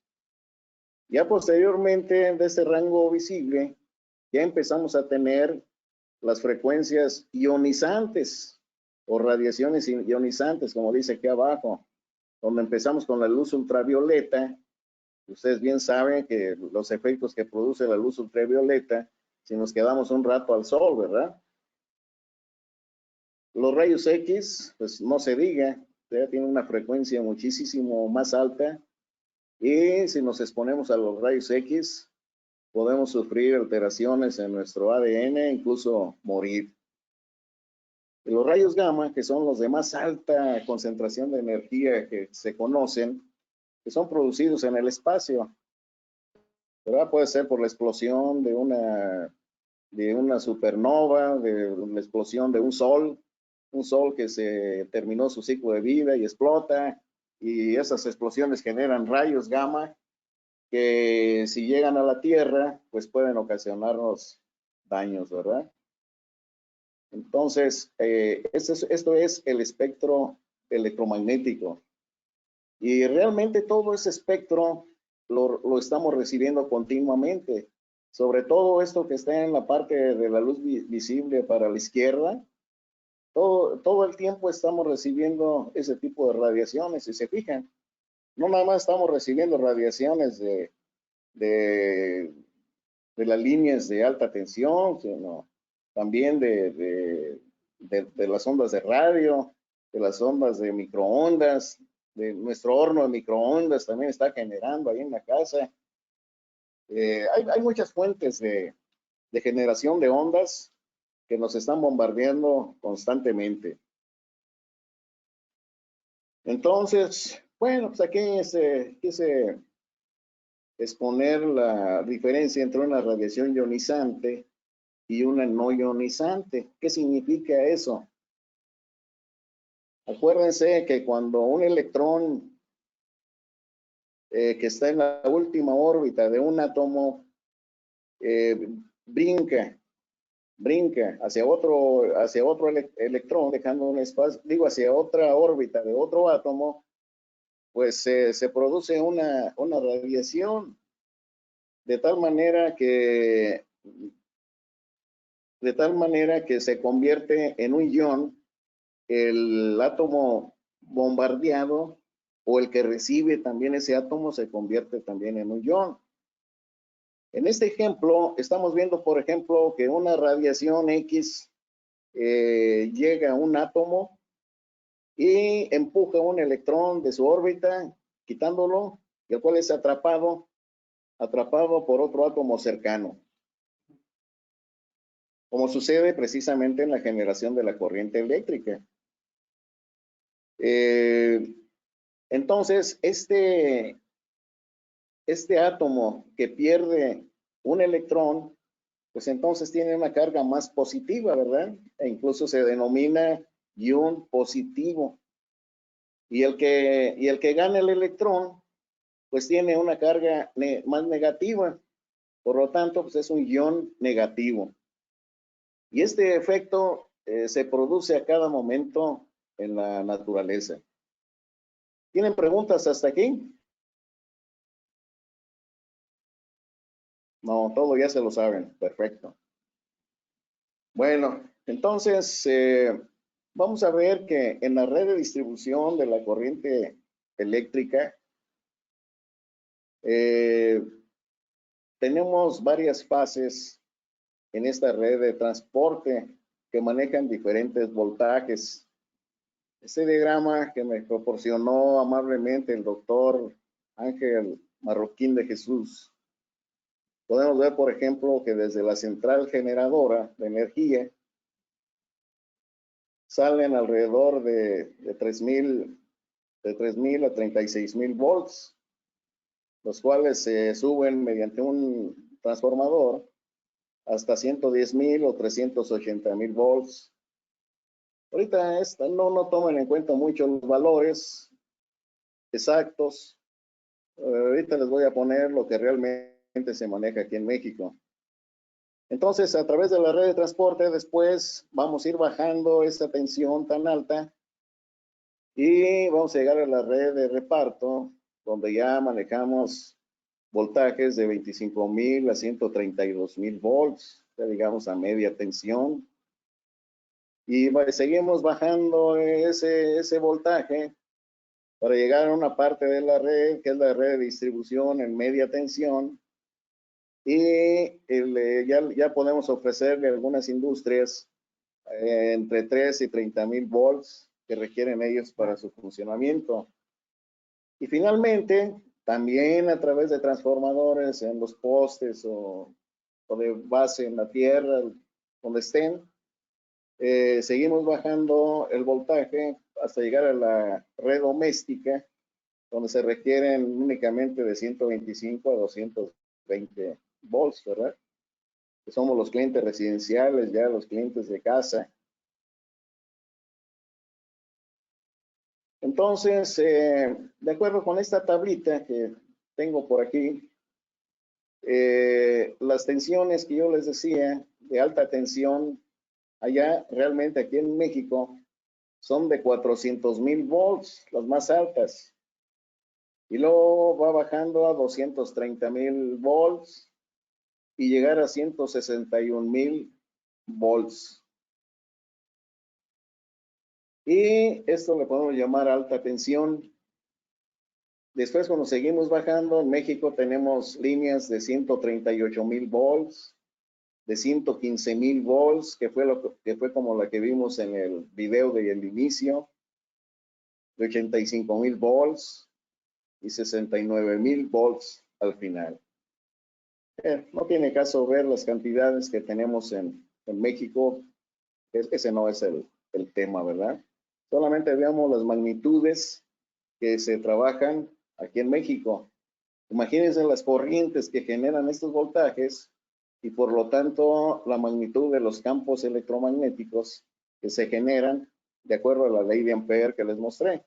Ya posteriormente de este rango visible, ya empezamos a tener las frecuencias ionizantes o radiaciones ionizantes, como dice aquí abajo, donde empezamos con la luz ultravioleta. Ustedes bien saben que los efectos que produce la luz ultravioleta, si nos quedamos un rato al sol, ¿verdad? Los rayos X, pues no se diga, ya tienen una frecuencia muchísimo más alta, y si nos exponemos a los rayos X, podemos sufrir alteraciones en nuestro ADN, incluso morir. Y los rayos gamma, que son los de más alta concentración de energía que se conocen, que son producidos en el espacio, ¿verdad? Puede ser por la explosión de una supernova, de la explosión de un sol que se terminó su ciclo de vida y explota, y esas explosiones generan rayos gamma que si llegan a la Tierra, pues pueden ocasionarnos daños, ¿verdad? Entonces, esto es el espectro electromagnético. Y realmente todo ese espectro lo estamos recibiendo continuamente. Sobre todo esto que está en la parte de la luz visible para la izquierda, todo el tiempo estamos recibiendo ese tipo de radiaciones. Si se fijan, no nada más estamos recibiendo radiaciones de las líneas de alta tensión, sino también de de las ondas de radio, de las ondas de microondas, de nuestro horno de microondas también está generando ahí en la casa. Hay muchas fuentes de generación de ondas que nos están bombardeando constantemente. Entonces, bueno, pues aquí quise exponer la diferencia entre una radiación ionizante y una no ionizante. ¿Qué significa eso? Acuérdense que cuando un electrón que está en la última órbita de un átomo brinca hacia otro electrón, dejando un espacio, digo, hacia otra órbita de otro átomo, pues se produce una radiación de tal manera que se convierte en un ion el átomo bombardeado, o el que recibe también ese átomo se convierte también en un ion. En este ejemplo, estamos viendo, por ejemplo, que una radiación X llega a un átomo y empuja un electrón de su órbita, quitándolo, y el cual es atrapado por otro átomo cercano, como sucede precisamente en la generación de la corriente eléctrica. Entonces, este átomo que pierde un electrón, pues entonces tiene una carga más positiva, ¿verdad? E incluso se denomina ion positivo. Y el que gana el electrón, pues tiene una carga más negativa. Por lo tanto, pues es un ion negativo. Y este efecto se produce a cada momento en la naturaleza. ¿Tienen preguntas hasta aquí? No, todo ya se lo saben. Perfecto. Bueno, entonces vamos a ver que en la red de distribución de la corriente eléctrica tenemos varias fases en esta red de transporte que manejan diferentes voltajes. Este diagrama que me proporcionó amablemente el doctor Ángel Marroquín de Jesús, podemos ver, por ejemplo, que desde la central generadora de energía salen alrededor de 3,000 a 36,000 volts, los cuales se suben mediante un transformador hasta 110,000 o 380,000 volts. Ahorita no tomen en cuenta mucho los valores exactos. Ahorita les voy a poner lo que realmente se maneja aquí en México. Entonces, a través de la red de transporte, después vamos a ir bajando esa tensión tan alta y vamos a llegar a la red de reparto, donde ya manejamos voltajes de 25,000 a 132,000 volts, ya digamos a media tensión. Y seguimos bajando ese voltaje para llegar a una parte de la red, que es la red de distribución en media tensión. Y ya podemos ofrecerle a algunas industrias entre 3 y 30,000 volts que requieren ellos para su funcionamiento. Y finalmente, también a través de transformadores en los postes o de base en la tierra, donde estén, seguimos bajando el voltaje hasta llegar a la red doméstica, donde se requieren únicamente de 125 a 220 volts, ¿verdad? Que somos los clientes residenciales, ya los clientes de casa. Entonces, de acuerdo con esta tablita que tengo por aquí, las tensiones que yo les decía de alta tensión allá realmente aquí en México son de 400,000 volts, las más altas. Y luego va bajando a 230,000 volts y llegar a 161,000 volts. Y esto le podemos llamar alta tensión. Después, cuando seguimos bajando, en México tenemos líneas de 138,000 volts, de 115,000 volts, que fue como la que vimos en el video del inicio, de 85,000 volts y 69,000 volts al final. No tiene caso ver las cantidades que tenemos en México. Ese no es el tema, ¿verdad? Solamente veamos las magnitudes que se trabajan aquí en México. Imagínense las corrientes que generan estos voltajes y por lo tanto la magnitud de los campos electromagnéticos que se generan de acuerdo a la ley de Ampere que les mostré.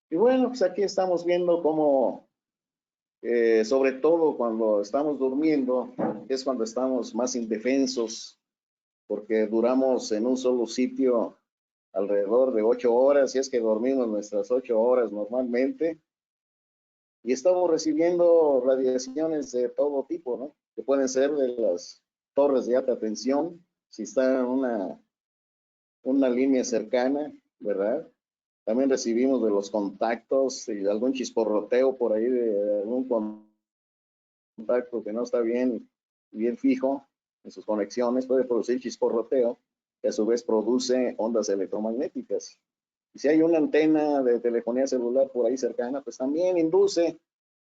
Y bueno, pues aquí estamos viendo cómo, sobre todo cuando estamos durmiendo, es cuando estamos más indefensos, porque duramos en un solo sitio alrededor de 8 horas, y es que dormimos nuestras 8 horas normalmente, y estamos recibiendo radiaciones de todo tipo, ¿no? Que pueden ser de las torres de alta tensión, si está en una línea cercana, ¿verdad? También recibimos de los contactos y algún chisporroteo por ahí de algún contacto que no está bien fijo en sus conexiones, puede producir chisporroteo, que a su vez produce ondas electromagnéticas. Y si hay una antena de telefonía celular por ahí cercana, pues también induce.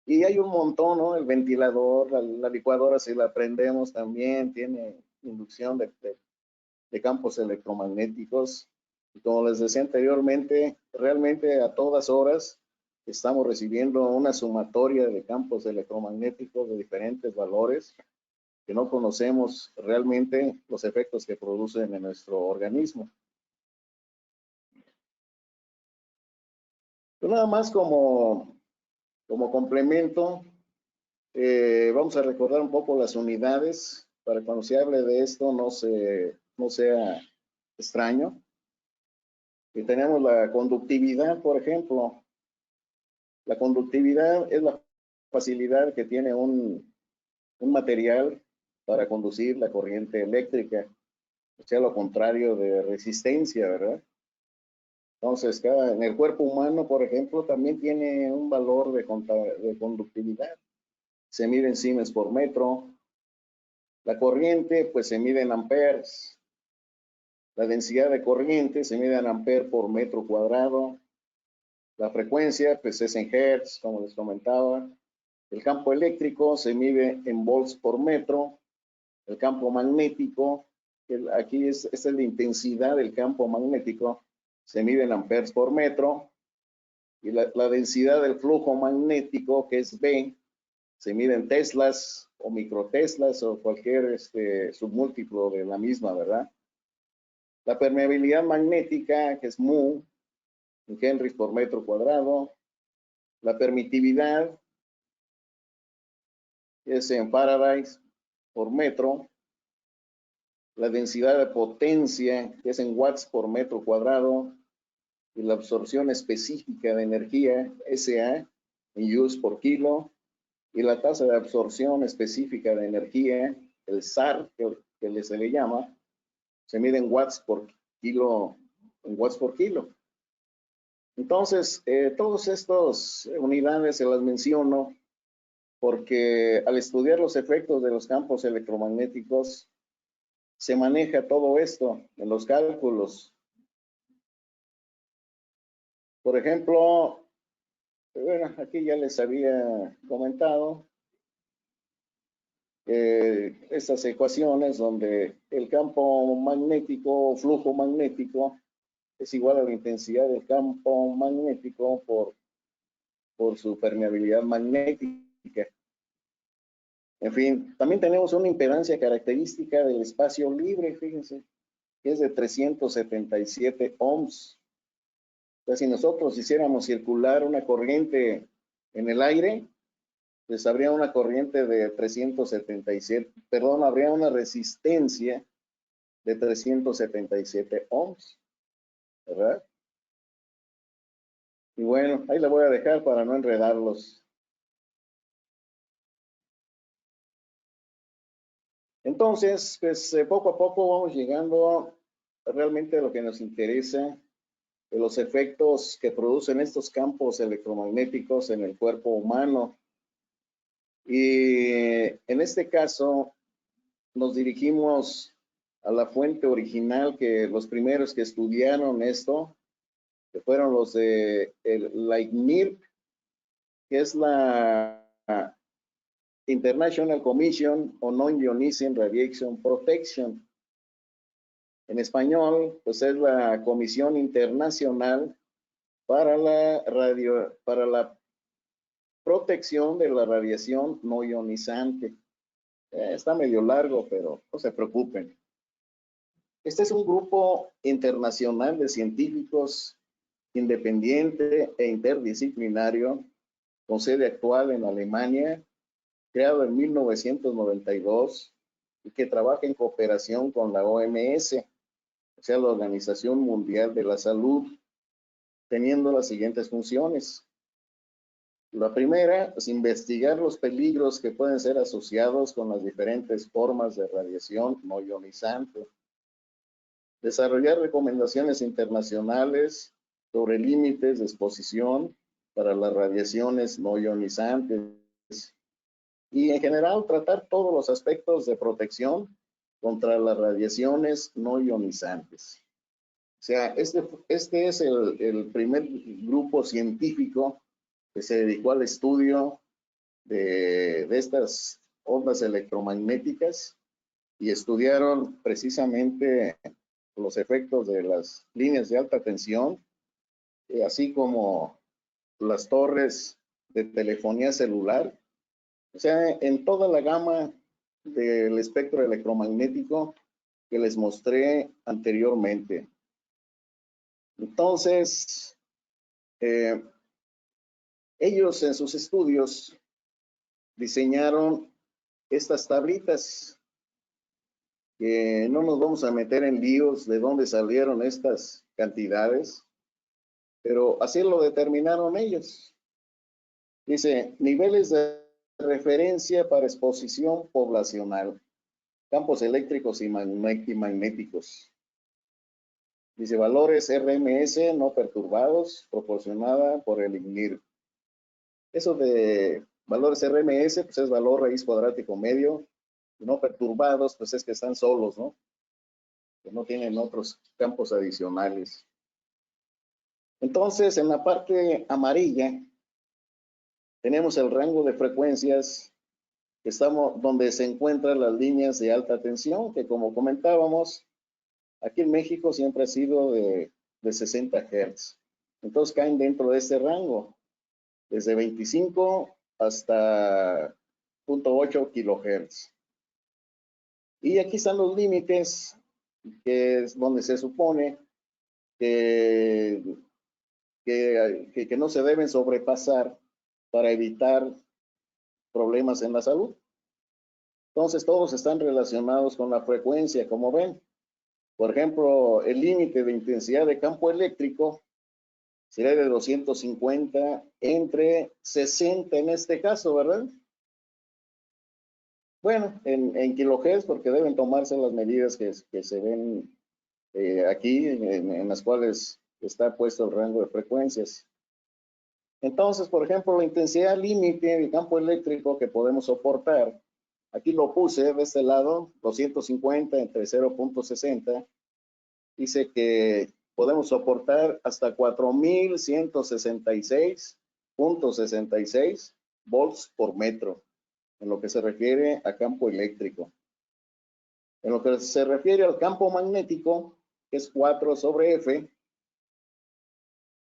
Y hay un montón, ¿no? El ventilador, la licuadora, si la prendemos, también tiene inducción de campos electromagnéticos. Y como les decía anteriormente, realmente a todas horas estamos recibiendo una sumatoria de campos electromagnéticos de diferentes valores que no conocemos realmente los efectos que producen en nuestro organismo. Pero nada más como complemento, vamos a recordar un poco las unidades para cuando se hable de esto no sea extraño. Y tenemos la conductividad, por ejemplo. La conductividad es la facilidad que tiene un material para conducir la corriente eléctrica, o sea, lo contrario de resistencia, ¿verdad? Entonces, en el cuerpo humano, por ejemplo, también tiene un valor de conductividad. Se mide en Siemens por metro. La corriente, pues, se mide en amperes. La densidad de corriente se mide en amperes por metro cuadrado. La frecuencia, pues, es en hertz, como les comentaba. El campo eléctrico se mide en volts por metro. El campo magnético, aquí esta es la intensidad del campo magnético, se mide en amperes por metro. Y la densidad del flujo magnético, que es B, se mide en teslas o microteslas o cualquier submúltiplo de la misma, ¿verdad? La permeabilidad magnética, que es mu, en henrys por metro cuadrado. La permitividad es en farads por metro. La densidad de potencia, que es en watts por metro cuadrado. Y la absorción específica de energía, SA, en joules por kilo. Y la tasa de absorción específica de energía, el SAR, que se le llama, se mide en watts por kilo, Entonces, todas estas unidades se las menciono porque al estudiar los efectos de los campos electromagnéticos, se maneja todo esto en los cálculos. Por ejemplo, bueno, aquí ya les había comentado estas ecuaciones donde el campo magnético, flujo magnético, es igual a la intensidad del campo magnético por su permeabilidad magnética. En fin, también tenemos una impedancia característica del espacio libre, fíjense, que es de 377 ohms. O sea, si nosotros hiciéramos circular una corriente en el aire, pues habría una corriente de 377, perdón, habría una resistencia de 377 ohms, ¿verdad? Y bueno, ahí la voy a dejar para no enredarlos. Entonces, pues poco a poco vamos llegando realmente a lo que nos interesa, de los efectos que producen estos campos electromagnéticos en el cuerpo humano. Y en este caso nos dirigimos a la fuente original, que los primeros que estudiaron esto, que fueron los de la ICNIRP, que es la International Commission on Non-Ionizing Radiation Protection. En español, pues es la Comisión Internacional para la protección de la radiación no ionizante. Está medio largo, pero no se preocupen. Este es un grupo internacional de científicos independiente e interdisciplinario con sede actual en Alemania, creado en 1992 y que trabaja en cooperación con la OMS, o sea, la Organización Mundial de la Salud, teniendo las siguientes funciones. La primera es investigar los peligros que pueden ser asociados con las diferentes formas de radiación no ionizante. Desarrollar recomendaciones internacionales sobre límites de exposición para las radiaciones no ionizantes y en general tratar todos los aspectos de protección contra las radiaciones no ionizantes. O sea, este es el primer grupo científico que se dedicó al estudio de estas ondas electromagnéticas y estudiaron precisamente los efectos de las líneas de alta tensión, así como las torres de telefonía celular. O sea, en toda la gama del espectro electromagnético que les mostré anteriormente. Entonces, ellos en sus estudios diseñaron estas tablitas, que no nos vamos a meter en líos de dónde salieron estas cantidades, pero así lo determinaron ellos. Dice, niveles de referencia para exposición poblacional, campos eléctricos y magnéticos. Dice, valores RMS no perturbados, proporcionada por el ICNIRP. Eso de valores RMS, pues es valor raíz cuadrático medio, no perturbados, pues es que están solos, ¿no? Que no tienen otros campos adicionales. Entonces, en la parte amarilla, tenemos el rango de frecuencias que donde se encuentran las líneas de alta tensión, que como comentábamos, aquí en México siempre ha sido de 60 Hz. Entonces caen dentro de este rango, desde 25 hasta 0.8 kHz. Y aquí están los límites, que es donde se supone que no se deben sobrepasar para evitar problemas en la salud. Entonces, todos están relacionados con la frecuencia, como ven. Por ejemplo, el límite de intensidad de campo eléctrico sería de 250 entre 60 en este caso, ¿verdad? Bueno, en kilohertz, porque deben tomarse las medidas que se ven aquí, en las cuales está puesto el rango de frecuencias. Entonces, por ejemplo, la intensidad límite de campo eléctrico que podemos soportar, aquí lo puse de este lado, 250 entre 0.60, dice que podemos soportar hasta 4.166.66 volts por metro, en lo que se refiere a campo eléctrico. En lo que se refiere al campo magnético, que es 4 sobre F,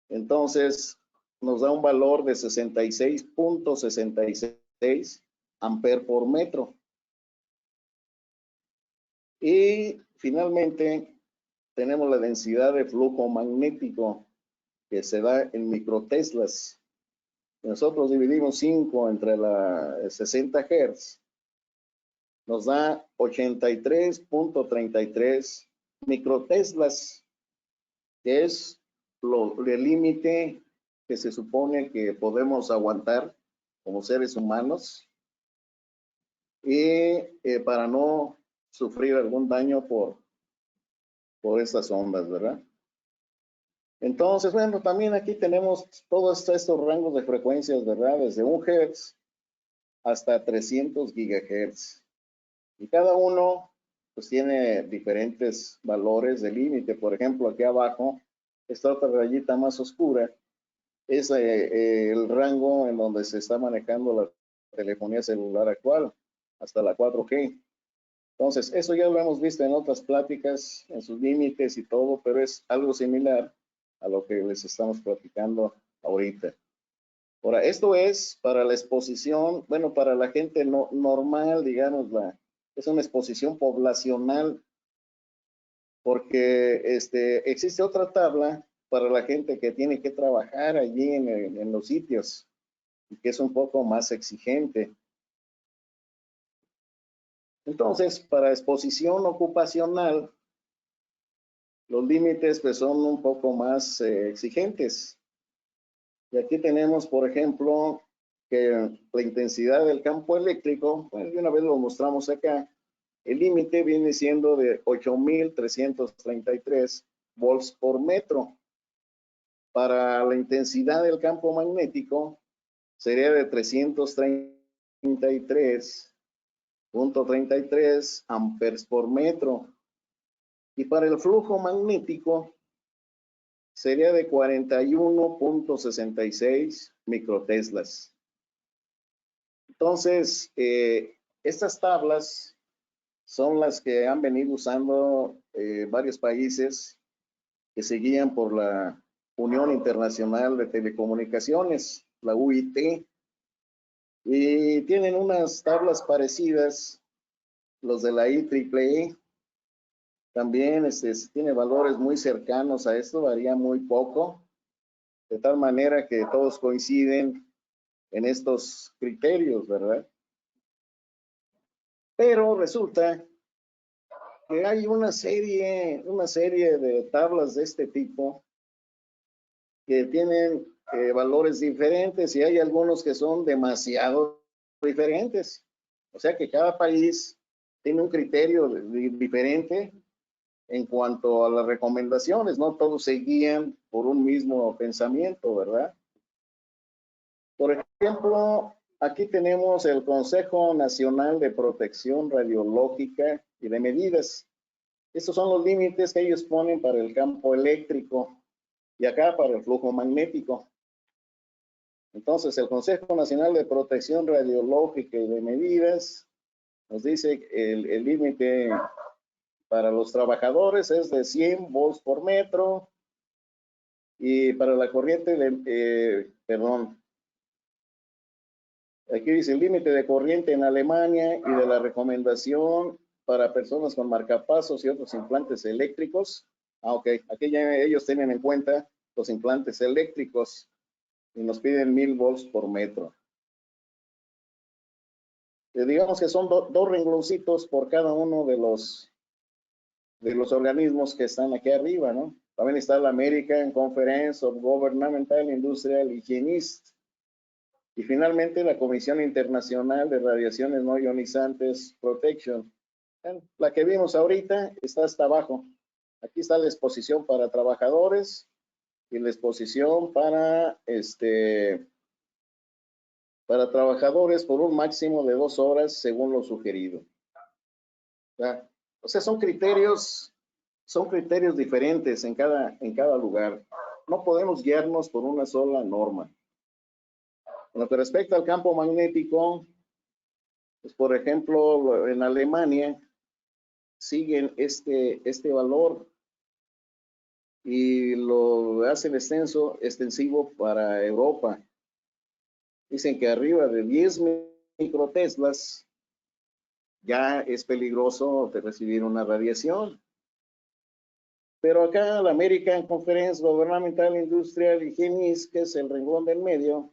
entonces nos da un valor de 66.66 amper por metro. Y finalmente tenemos la densidad de flujo magnético, que se da en microteslas. Nosotros dividimos 5 entre la 60 Hz. Nos da 83.33 microteslas, que es el límite que se supone que podemos aguantar como seres humanos y para no sufrir algún daño por estas ondas, ¿verdad? Entonces, bueno, también aquí tenemos todos estos rangos de frecuencias, ¿verdad? Desde 1 Hz hasta 300 gigahertz. Y cada uno pues tiene diferentes valores de límite. Por ejemplo, aquí abajo, esta otra rayita más oscura es el rango en donde se está manejando la telefonía celular actual, hasta la 4G. Entonces, eso ya lo hemos visto en otras pláticas, en sus límites y todo, pero es algo similar a lo que les estamos platicando ahorita. Ahora, esto es para la exposición, bueno, para la gente normal, digamos, es una exposición poblacional, porque existe otra tabla para la gente que tiene que trabajar allí en los sitios, y que es un poco más exigente. Entonces, para exposición ocupacional, los límites pues, son un poco más exigentes. Y aquí tenemos, por ejemplo, que la intensidad del campo eléctrico, pues de una vez lo mostramos acá, el límite viene siendo de 8,333 volts por metro. Para la intensidad del campo magnético sería de 333.33 amperes por metro. Y para el flujo magnético sería de 41.66 microteslas. Entonces, estas tablas son las que han venido usando varios países que se guían por la Unión Internacional de Telecomunicaciones, la UIT, y tienen unas tablas parecidas, los de la IEEE. También tiene valores muy cercanos a esto, varía muy poco, de tal manera que todos coinciden en estos criterios, ¿verdad? Pero resulta que hay una serie de tablas de este tipo que tienen valores diferentes y hay algunos que son demasiado diferentes. O sea que cada país tiene un criterio diferente en cuanto a las recomendaciones, no todos se guían por un mismo pensamiento, ¿verdad? Por ejemplo, aquí tenemos el Consejo Nacional de Protección Radiológica y de Medidas. Estos son los límites que ellos ponen para el campo eléctrico y acá para el flujo magnético. Entonces, el Consejo Nacional de Protección Radiológica y de Medidas nos dice el límite para los trabajadores es de 100 volts por metro y para la corriente aquí dice el límite de corriente en Alemania y de la recomendación para personas con marcapasos y otros implantes eléctricos. Ok, aquí ya ellos tienen en cuenta los implantes eléctricos y nos piden 1000 volts por metro. Digamos que son dos rengloncitos por cada uno de los organismos que están aquí arriba, ¿no? También está la American Conference of Governmental Industrial Hygienists. Y finalmente la Comisión Internacional de Radiaciones No Ionizantes Protection. La que vimos ahorita está hasta abajo. Aquí está la exposición para trabajadores y la exposición para trabajadores por un máximo de 2 horas según lo sugerido. O sea, son criterios diferentes en cada lugar. No podemos guiarnos por una sola norma. En lo que respecta al campo magnético, pues por ejemplo, en Alemania siguen este valor y lo hacen extensivo para Europa. Dicen que arriba de 10 microteslas ya es peligroso de recibir una radiación. Pero acá la American Conference Governmental Industrial Hygienists, que es el renglón del medio,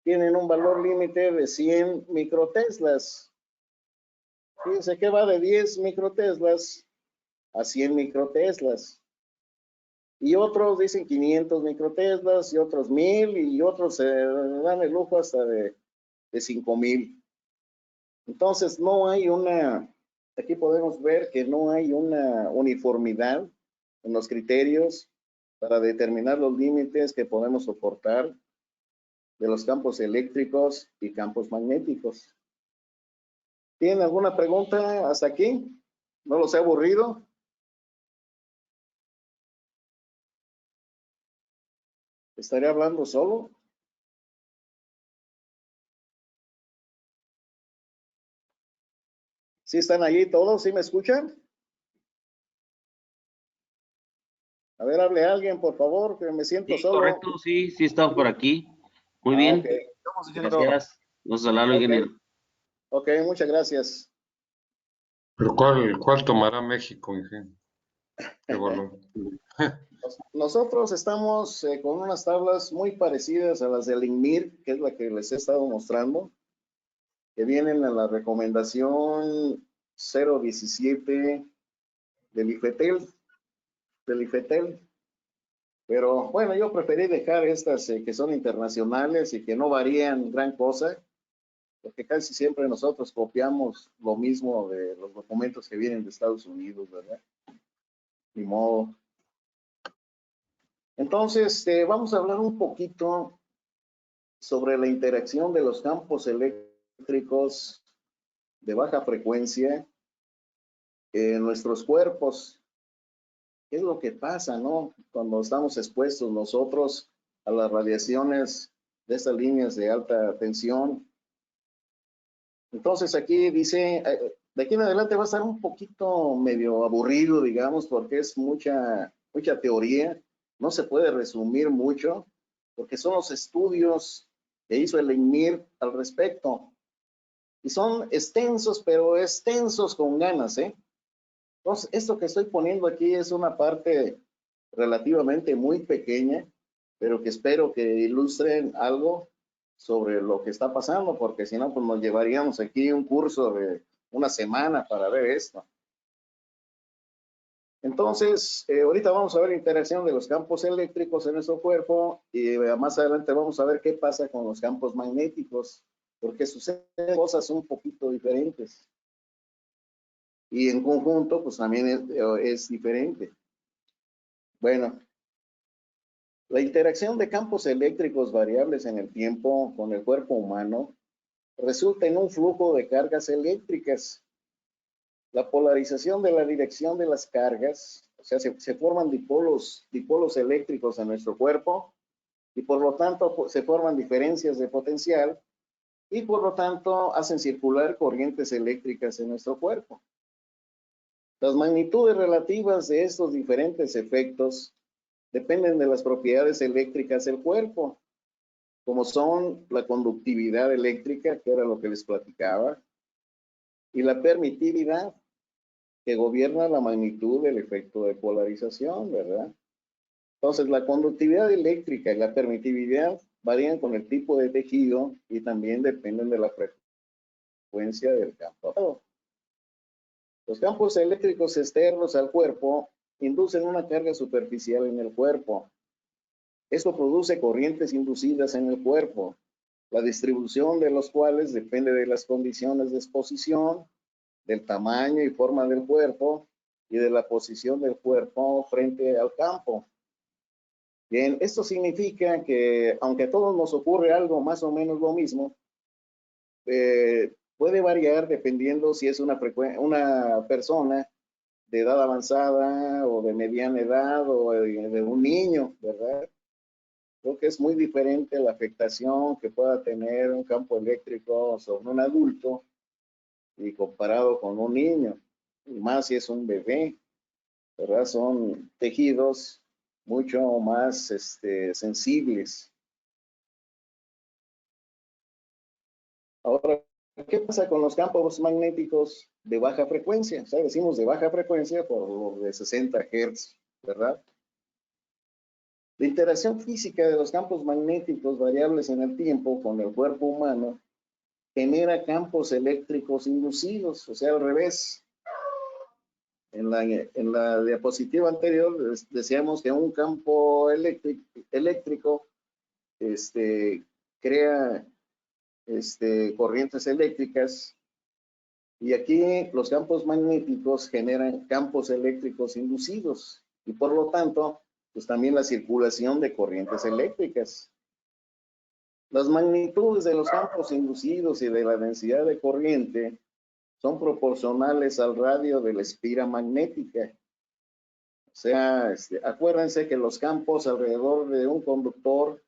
tienen un valor límite de 100 microteslas. Fíjense que va de 10 microteslas a 100 microteslas. Y otros dicen 500 microteslas y otros 1000 y otros se dan el lujo hasta de 5000. Entonces no hay aquí podemos ver que no hay una uniformidad en los criterios para determinar los límites que podemos soportar de los campos eléctricos y campos magnéticos. ¿Tienen alguna pregunta hasta aquí? ¿No los he aburrido? ¿Estaré hablando solo? ¿Sí están allí todos? ¿Sí me escuchan? A ver, hable alguien, por favor, que me siento Sí, solo. correcto, sí, sí estamos por aquí. Muy bien, Ok, gracias. Nos hablaron, ok, ingeniero. ok, muchas gracias. Pero ¿cuál tomará México, ingeniero? Qué volumen. Nosotros estamos con unas tablas muy parecidas a las del INMIR, que es la que les he estado mostrando, que vienen en la recomendación 017 del IFETEL. Pero bueno, yo preferí dejar estas que son internacionales y que no varían gran cosa, porque casi siempre nosotros copiamos lo mismo de los documentos que vienen de Estados Unidos, ¿verdad? Ni modo. Entonces, vamos a hablar un poquito sobre la interacción de los campos eléctricos de baja frecuencia en nuestros cuerpos. ¿Qué es lo que pasa, no? Cuando estamos expuestos nosotros a las radiaciones de estas líneas de alta tensión. Entonces aquí dice, de aquí en adelante va a estar un poquito medio aburrido, digamos, porque es mucha teoría. No se puede resumir mucho, porque son los estudios que hizo el INMIR al respecto. Y son extensos, pero extensos con ganas, ¿eh? Entonces, esto que estoy poniendo aquí es una parte relativamente muy pequeña, pero que espero que ilustren algo sobre lo que está pasando, porque si no, pues nos llevaríamos aquí un curso de una semana para ver esto. Entonces, ahorita vamos a ver la interacción de los campos eléctricos en nuestro cuerpo y más adelante vamos a ver qué pasa con los campos magnéticos, porque suceden cosas un poquito diferentes. Y en conjunto, pues también es diferente. Bueno, la interacción de campos eléctricos variables en el tiempo con el cuerpo humano resulta en un flujo de cargas eléctricas. La polarización de la dirección de las cargas, o sea, se forman dipolos eléctricos en nuestro cuerpo y por lo tanto se forman diferencias de potencial y por lo tanto hacen circular corrientes eléctricas en nuestro cuerpo. Las magnitudes relativas de estos diferentes efectos dependen de las propiedades eléctricas del cuerpo, como son la conductividad eléctrica, que era lo que les platicaba, y la permitividad, que gobierna la magnitud del efecto de polarización, ¿verdad? Entonces, la conductividad eléctrica y la permitividad varían con el tipo de tejido y también dependen de la frecuencia del campo. Los campos eléctricos externos al cuerpo inducen una carga superficial en el cuerpo. Esto produce corrientes inducidas en el cuerpo, la distribución de los cuales depende de las condiciones de exposición, del tamaño y forma del cuerpo y de la posición del cuerpo frente al campo. Bien, esto significa que aunque a todos nos ocurre algo más o menos lo mismo, puede variar dependiendo si es una persona de edad avanzada o de mediana edad o de un niño, ¿verdad? Creo que es muy diferente la afectación que pueda tener un campo eléctrico sobre un adulto y comparado con un niño, y más si es un bebé, ¿verdad? Son tejidos mucho más sensibles. Ahora, ¿qué pasa con los campos magnéticos de baja frecuencia? O sea, decimos de baja frecuencia por lo de 60 Hz, ¿verdad? La interacción física de los campos magnéticos variables en el tiempo con el cuerpo humano genera campos eléctricos inducidos, o sea, al revés. En la diapositiva anterior decíamos que un campo eléctrico crea corrientes eléctricas y aquí los campos magnéticos generan campos eléctricos inducidos y por lo tanto, pues también la circulación de corrientes eléctricas. Las magnitudes de los campos inducidos y de la densidad de corriente son proporcionales al radio de la espira magnética. O sea, acuérdense que los campos alrededor de un conductor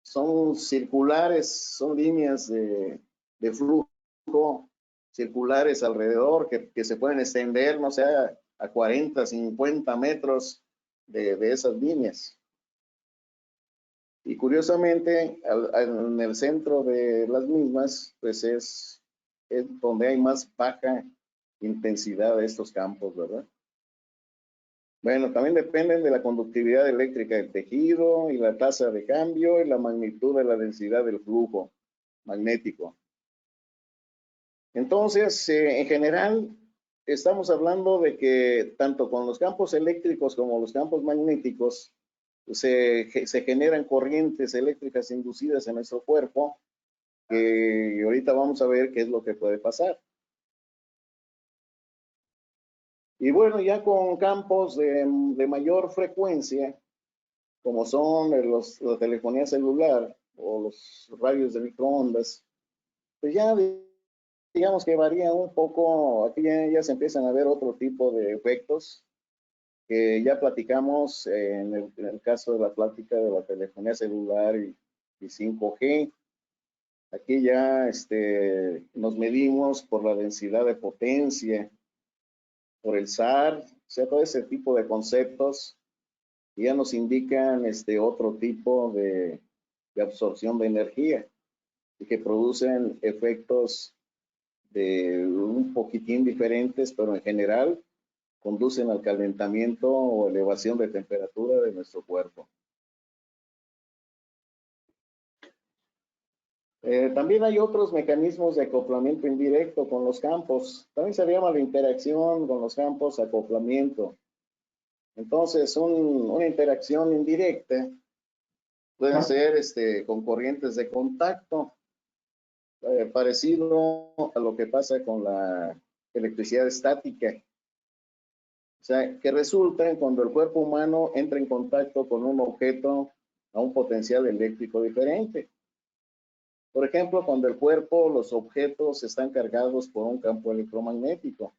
son circulares, son líneas de flujo circulares alrededor que se pueden extender, no sé, a 40, 50 metros de esas líneas. Y curiosamente, en el centro de las mismas, pues es donde hay más baja intensidad de estos campos, ¿verdad? Bueno, también dependen de la conductividad eléctrica del tejido y la tasa de cambio y la magnitud de la densidad del flujo magnético. Entonces, en general, estamos hablando de que tanto con los campos eléctricos como los campos magnéticos se generan corrientes eléctricas inducidas en nuestro cuerpo, que ahorita vamos a ver qué es lo que puede pasar. Y bueno, ya con campos de mayor frecuencia, como son la telefonía celular o los radios de microondas, pues ya digamos que varía un poco, aquí ya se empiezan a ver otro tipo de efectos que ya platicamos en el caso de la plática de la telefonía celular y 5G. Aquí ya nos medimos por la densidad de potencia, por el SAR, o sea, todo ese tipo de conceptos ya nos indican otro tipo de absorción de energía y que producen efectos de un poquitín diferentes, pero en general conducen al calentamiento o elevación de temperatura de nuestro cuerpo. También hay otros mecanismos de acoplamiento indirecto con los campos. También se llama la interacción con los campos acoplamiento. Entonces, una interacción indirecta puede ser con corrientes de contacto, parecido a lo que pasa con la electricidad estática. O sea, que resulta cuando el cuerpo humano entra en contacto con un objeto a un potencial eléctrico diferente. Por ejemplo, cuando el cuerpo, los objetos están cargados por un campo electromagnético.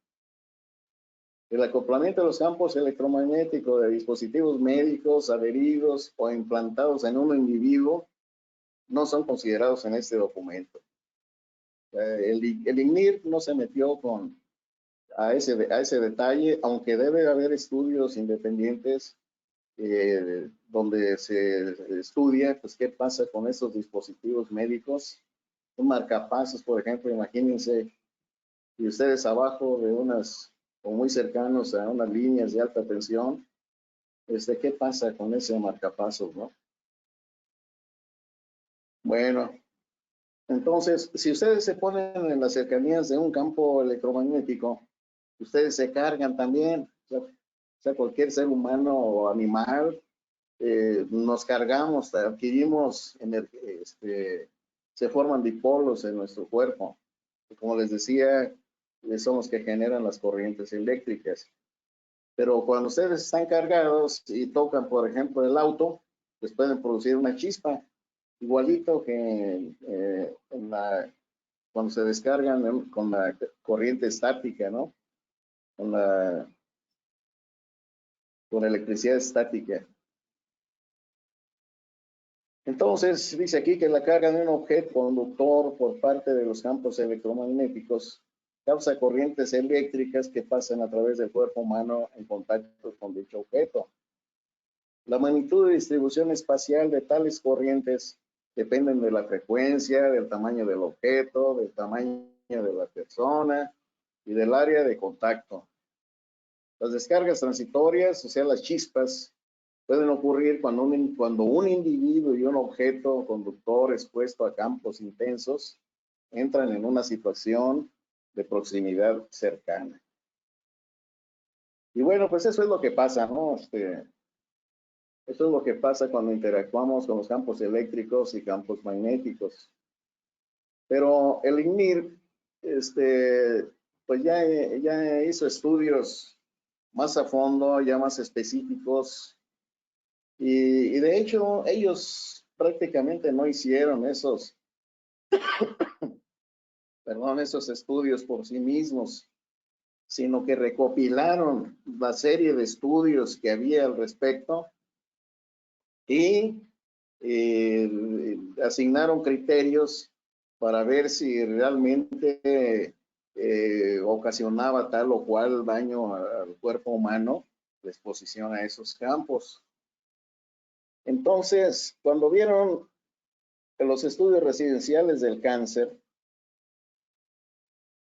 El acoplamiento de los campos electromagnéticos de dispositivos médicos adheridos o implantados en un individuo no son considerados en este documento. El INIR no se metió a ese detalle, aunque debe haber estudios independientes donde se estudia pues, qué pasa con esos dispositivos médicos. Un marcapasos, por ejemplo, imagínense, y ustedes abajo de unas, o muy cercanos a unas líneas de alta tensión, ¿qué pasa con ese marcapasos, no? Bueno, entonces, si ustedes se ponen en las cercanías de un campo electromagnético, ustedes se cargan también, o sea cualquier ser humano o animal, nos cargamos, adquirimos energía, se forman dipolos en nuestro cuerpo. Y como les decía, son los que generan las corrientes eléctricas. Pero cuando ustedes están cargados y tocan, por ejemplo, el auto, pues pueden producir una chispa, igualito que cuando se descargan con la corriente estática, ¿no? Con electricidad estática. Entonces, dice aquí que la carga de un objeto conductor por parte de los campos electromagnéticos causa corrientes eléctricas que pasan a través del cuerpo humano en contacto con dicho objeto. La magnitud de distribución espacial de tales corrientes dependen de la frecuencia, del tamaño del objeto, del tamaño de la persona y del área de contacto. Las descargas transitorias, o sea, las chispas, pueden ocurrir cuando un individuo y un objeto conductor expuesto a campos intensos entran en una situación de proximidad cercana. Y bueno, pues eso es lo que pasa, ¿no? Eso es lo que pasa cuando interactuamos con los campos eléctricos y campos magnéticos. Pero el INIR, pues ya hizo estudios más a fondo, ya más específicos. Y de hecho, ellos prácticamente no hicieron esos estudios por sí mismos, sino que recopilaron la serie de estudios que había al respecto y asignaron criterios para ver si realmente ocasionaba tal o cual daño al cuerpo humano la exposición a esos campos. Entonces, cuando vieron los estudios residenciales del cáncer,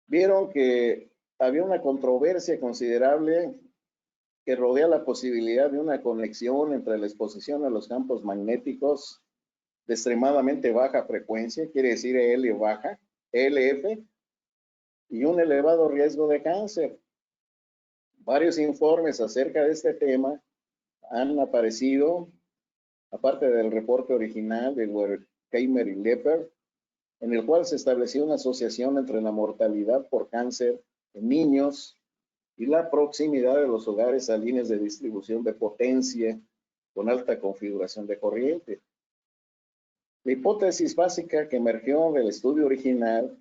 vieron que había una controversia considerable que rodea la posibilidad de una conexión entre la exposición a los campos magnéticos de extremadamente baja frecuencia, quiere decir ELF, y un elevado riesgo de cáncer. Varios informes acerca de este tema han aparecido, aparte del reporte original de Wertheimer y Lepper, en el cual se estableció una asociación entre la mortalidad por cáncer en niños y la proximidad de los hogares a líneas de distribución de potencia con alta configuración de corriente. La hipótesis básica que emergió del estudio original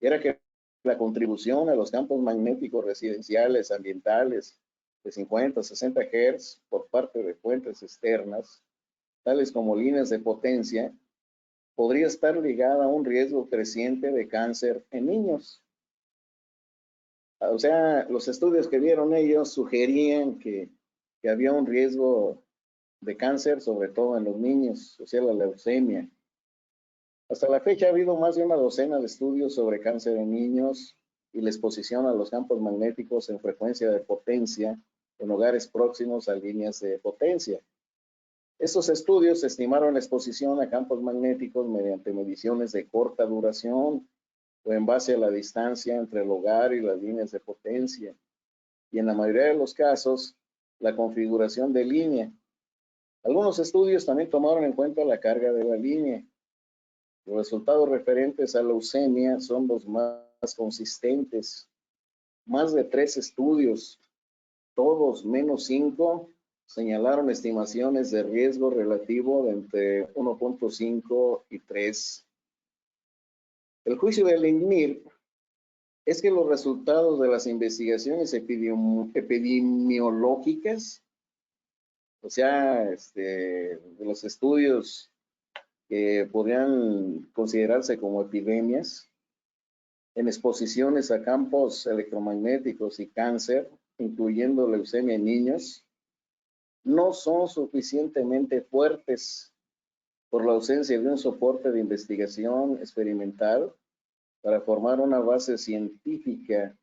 era que la contribución a los campos magnéticos residenciales ambientales de 50 a 60 Hz por parte de fuentes externas, tales como líneas de potencia, podría estar ligada a un riesgo creciente de cáncer en niños. O sea, los estudios que vieron ellos sugerían que había un riesgo de cáncer, sobre todo en los niños, o sea, la leucemia. Hasta la fecha ha habido más de una docena de estudios sobre cáncer en niños y la exposición a los campos magnéticos en frecuencia de potencia en hogares próximos a líneas de potencia. Estos estudios estimaron la exposición a campos magnéticos mediante mediciones de corta duración o en base a la distancia entre el hogar y las líneas de potencia, y en la mayoría de los casos, la configuración de línea. Algunos estudios también tomaron en cuenta la carga de la línea. Los resultados referentes a leucemia son los más consistentes. Más de 3 estudios, todos menos 5, señalaron estimaciones de riesgo relativo de entre 1.5 y 3. El juicio del INMIR es que los resultados de las investigaciones epidemiológicas, o sea, de los estudios que podrían considerarse como epidemias, en exposiciones a campos electromagnéticos y cáncer, incluyendo leucemia en niños, no son suficientemente fuertes por la ausencia de un soporte de investigación experimental para formar una base científica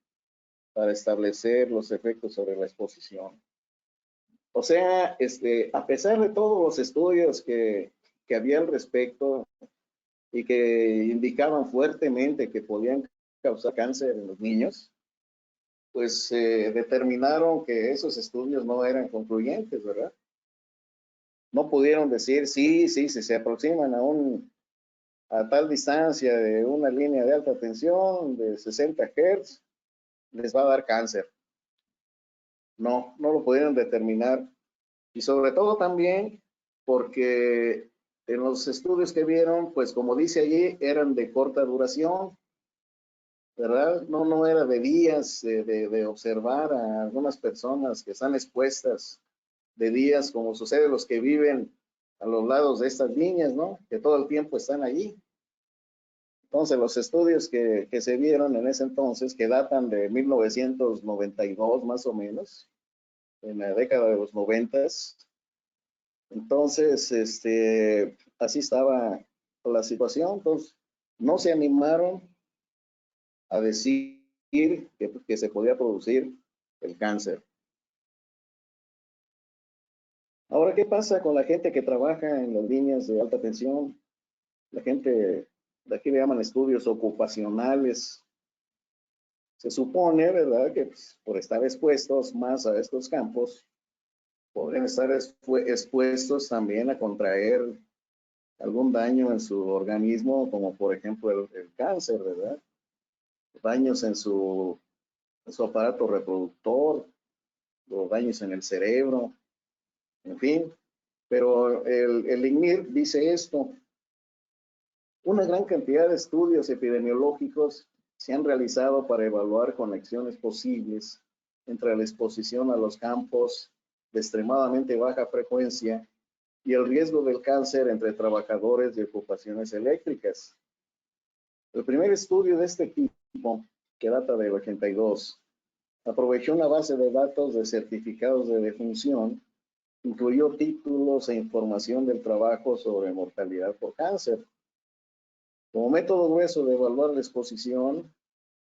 para establecer los efectos sobre la exposición. O sea, a pesar de todos los estudios que había al respecto y que indicaban fuertemente que podían causar cáncer en los niños, pues determinaron que esos estudios no eran concluyentes, ¿verdad? No pudieron decir, sí, si se aproximan a tal distancia de una línea de alta tensión de 60 Hz, les va a dar cáncer. No lo pudieron determinar. Y sobre todo también porque en los estudios que vieron, pues como dice allí, eran de corta duración, ¿verdad? No era de días de observar a algunas personas que están expuestas de días, como sucede los que viven a los lados de estas líneas, ¿no? Que todo el tiempo están allí. Entonces, los estudios que se vieron en ese entonces, que datan de 1992 más o menos, en la década de los 90s, entonces, así estaba la situación. Entonces, no se animaron a decir que se podía producir el cáncer. Ahora, ¿qué pasa con la gente que trabaja en las líneas de alta tensión? La gente, de aquí le llaman estudios ocupacionales. Se supone, ¿verdad?, que pues, por estar expuestos más a estos campos, podrían estar expuestos también a contraer algún daño en su organismo, como por ejemplo el cáncer, ¿verdad? Daños en su aparato reproductor, los daños en el cerebro, en fin. Pero el INMIR dice esto: una gran cantidad de estudios epidemiológicos se han realizado para evaluar conexiones posibles entre la exposición a los campos de extremadamente baja frecuencia y el riesgo del cáncer entre trabajadores de ocupaciones eléctricas. El primer estudio de este tipo, que data del 82, aprovechó una base de datos de certificados de defunción, incluyó títulos e información del trabajo sobre mortalidad por cáncer. Como método grueso de evaluar la exposición,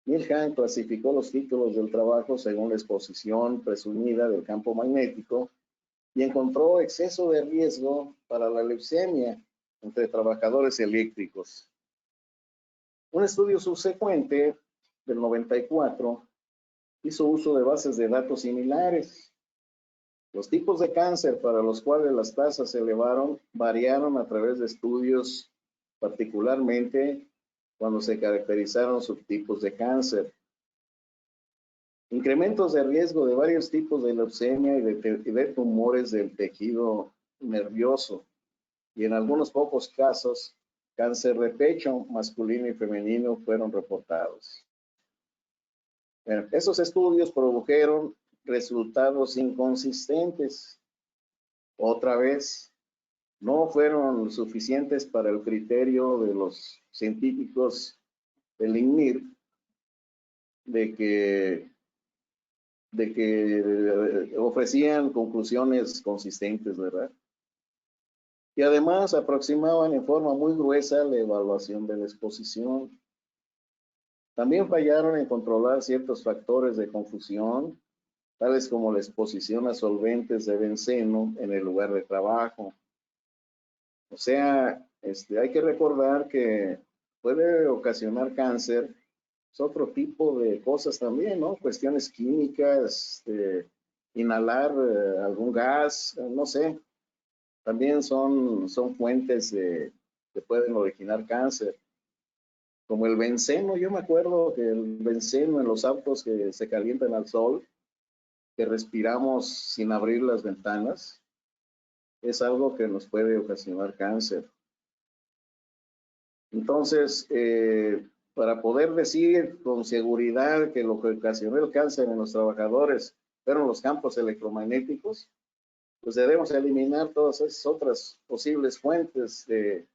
Milham clasificó los títulos del trabajo según la exposición presumida del campo magnético y encontró exceso de riesgo para la leucemia entre trabajadores eléctricos. Un estudio subsecuente, del 94, hizo uso de bases de datos similares. Los tipos de cáncer para los cuales las tasas se elevaron variaron a través de estudios, particularmente cuando se caracterizaron subtipos de cáncer. Incrementos de riesgo de varios tipos de leucemia y de tumores del tejido nervioso, y en algunos pocos casos, cáncer de pecho masculino y femenino fueron reportados. Bueno, esos estudios produjeron resultados inconsistentes. Otra vez, no fueron suficientes para el criterio de los científicos del INMIR de que ofrecían conclusiones consistentes, ¿verdad? Y además aproximaban en forma muy gruesa la evaluación de la exposición. También fallaron en controlar ciertos factores de confusión, tales como la exposición a solventes de benceno en el lugar de trabajo. O sea, hay que recordar que puede ocasionar cáncer, es otro tipo de cosas también, ¿no? Cuestiones químicas, inhalar algún gas, no sé, también son fuentes que pueden originar cáncer. Como el benceno, yo me acuerdo que el benceno en los autos que se calientan al sol, que respiramos sin abrir las ventanas, es algo que nos puede ocasionar cáncer. Entonces, para poder decir con seguridad que lo que ocasionó el cáncer en los trabajadores fueron los campos electromagnéticos, pues debemos eliminar todas esas otras posibles fuentes que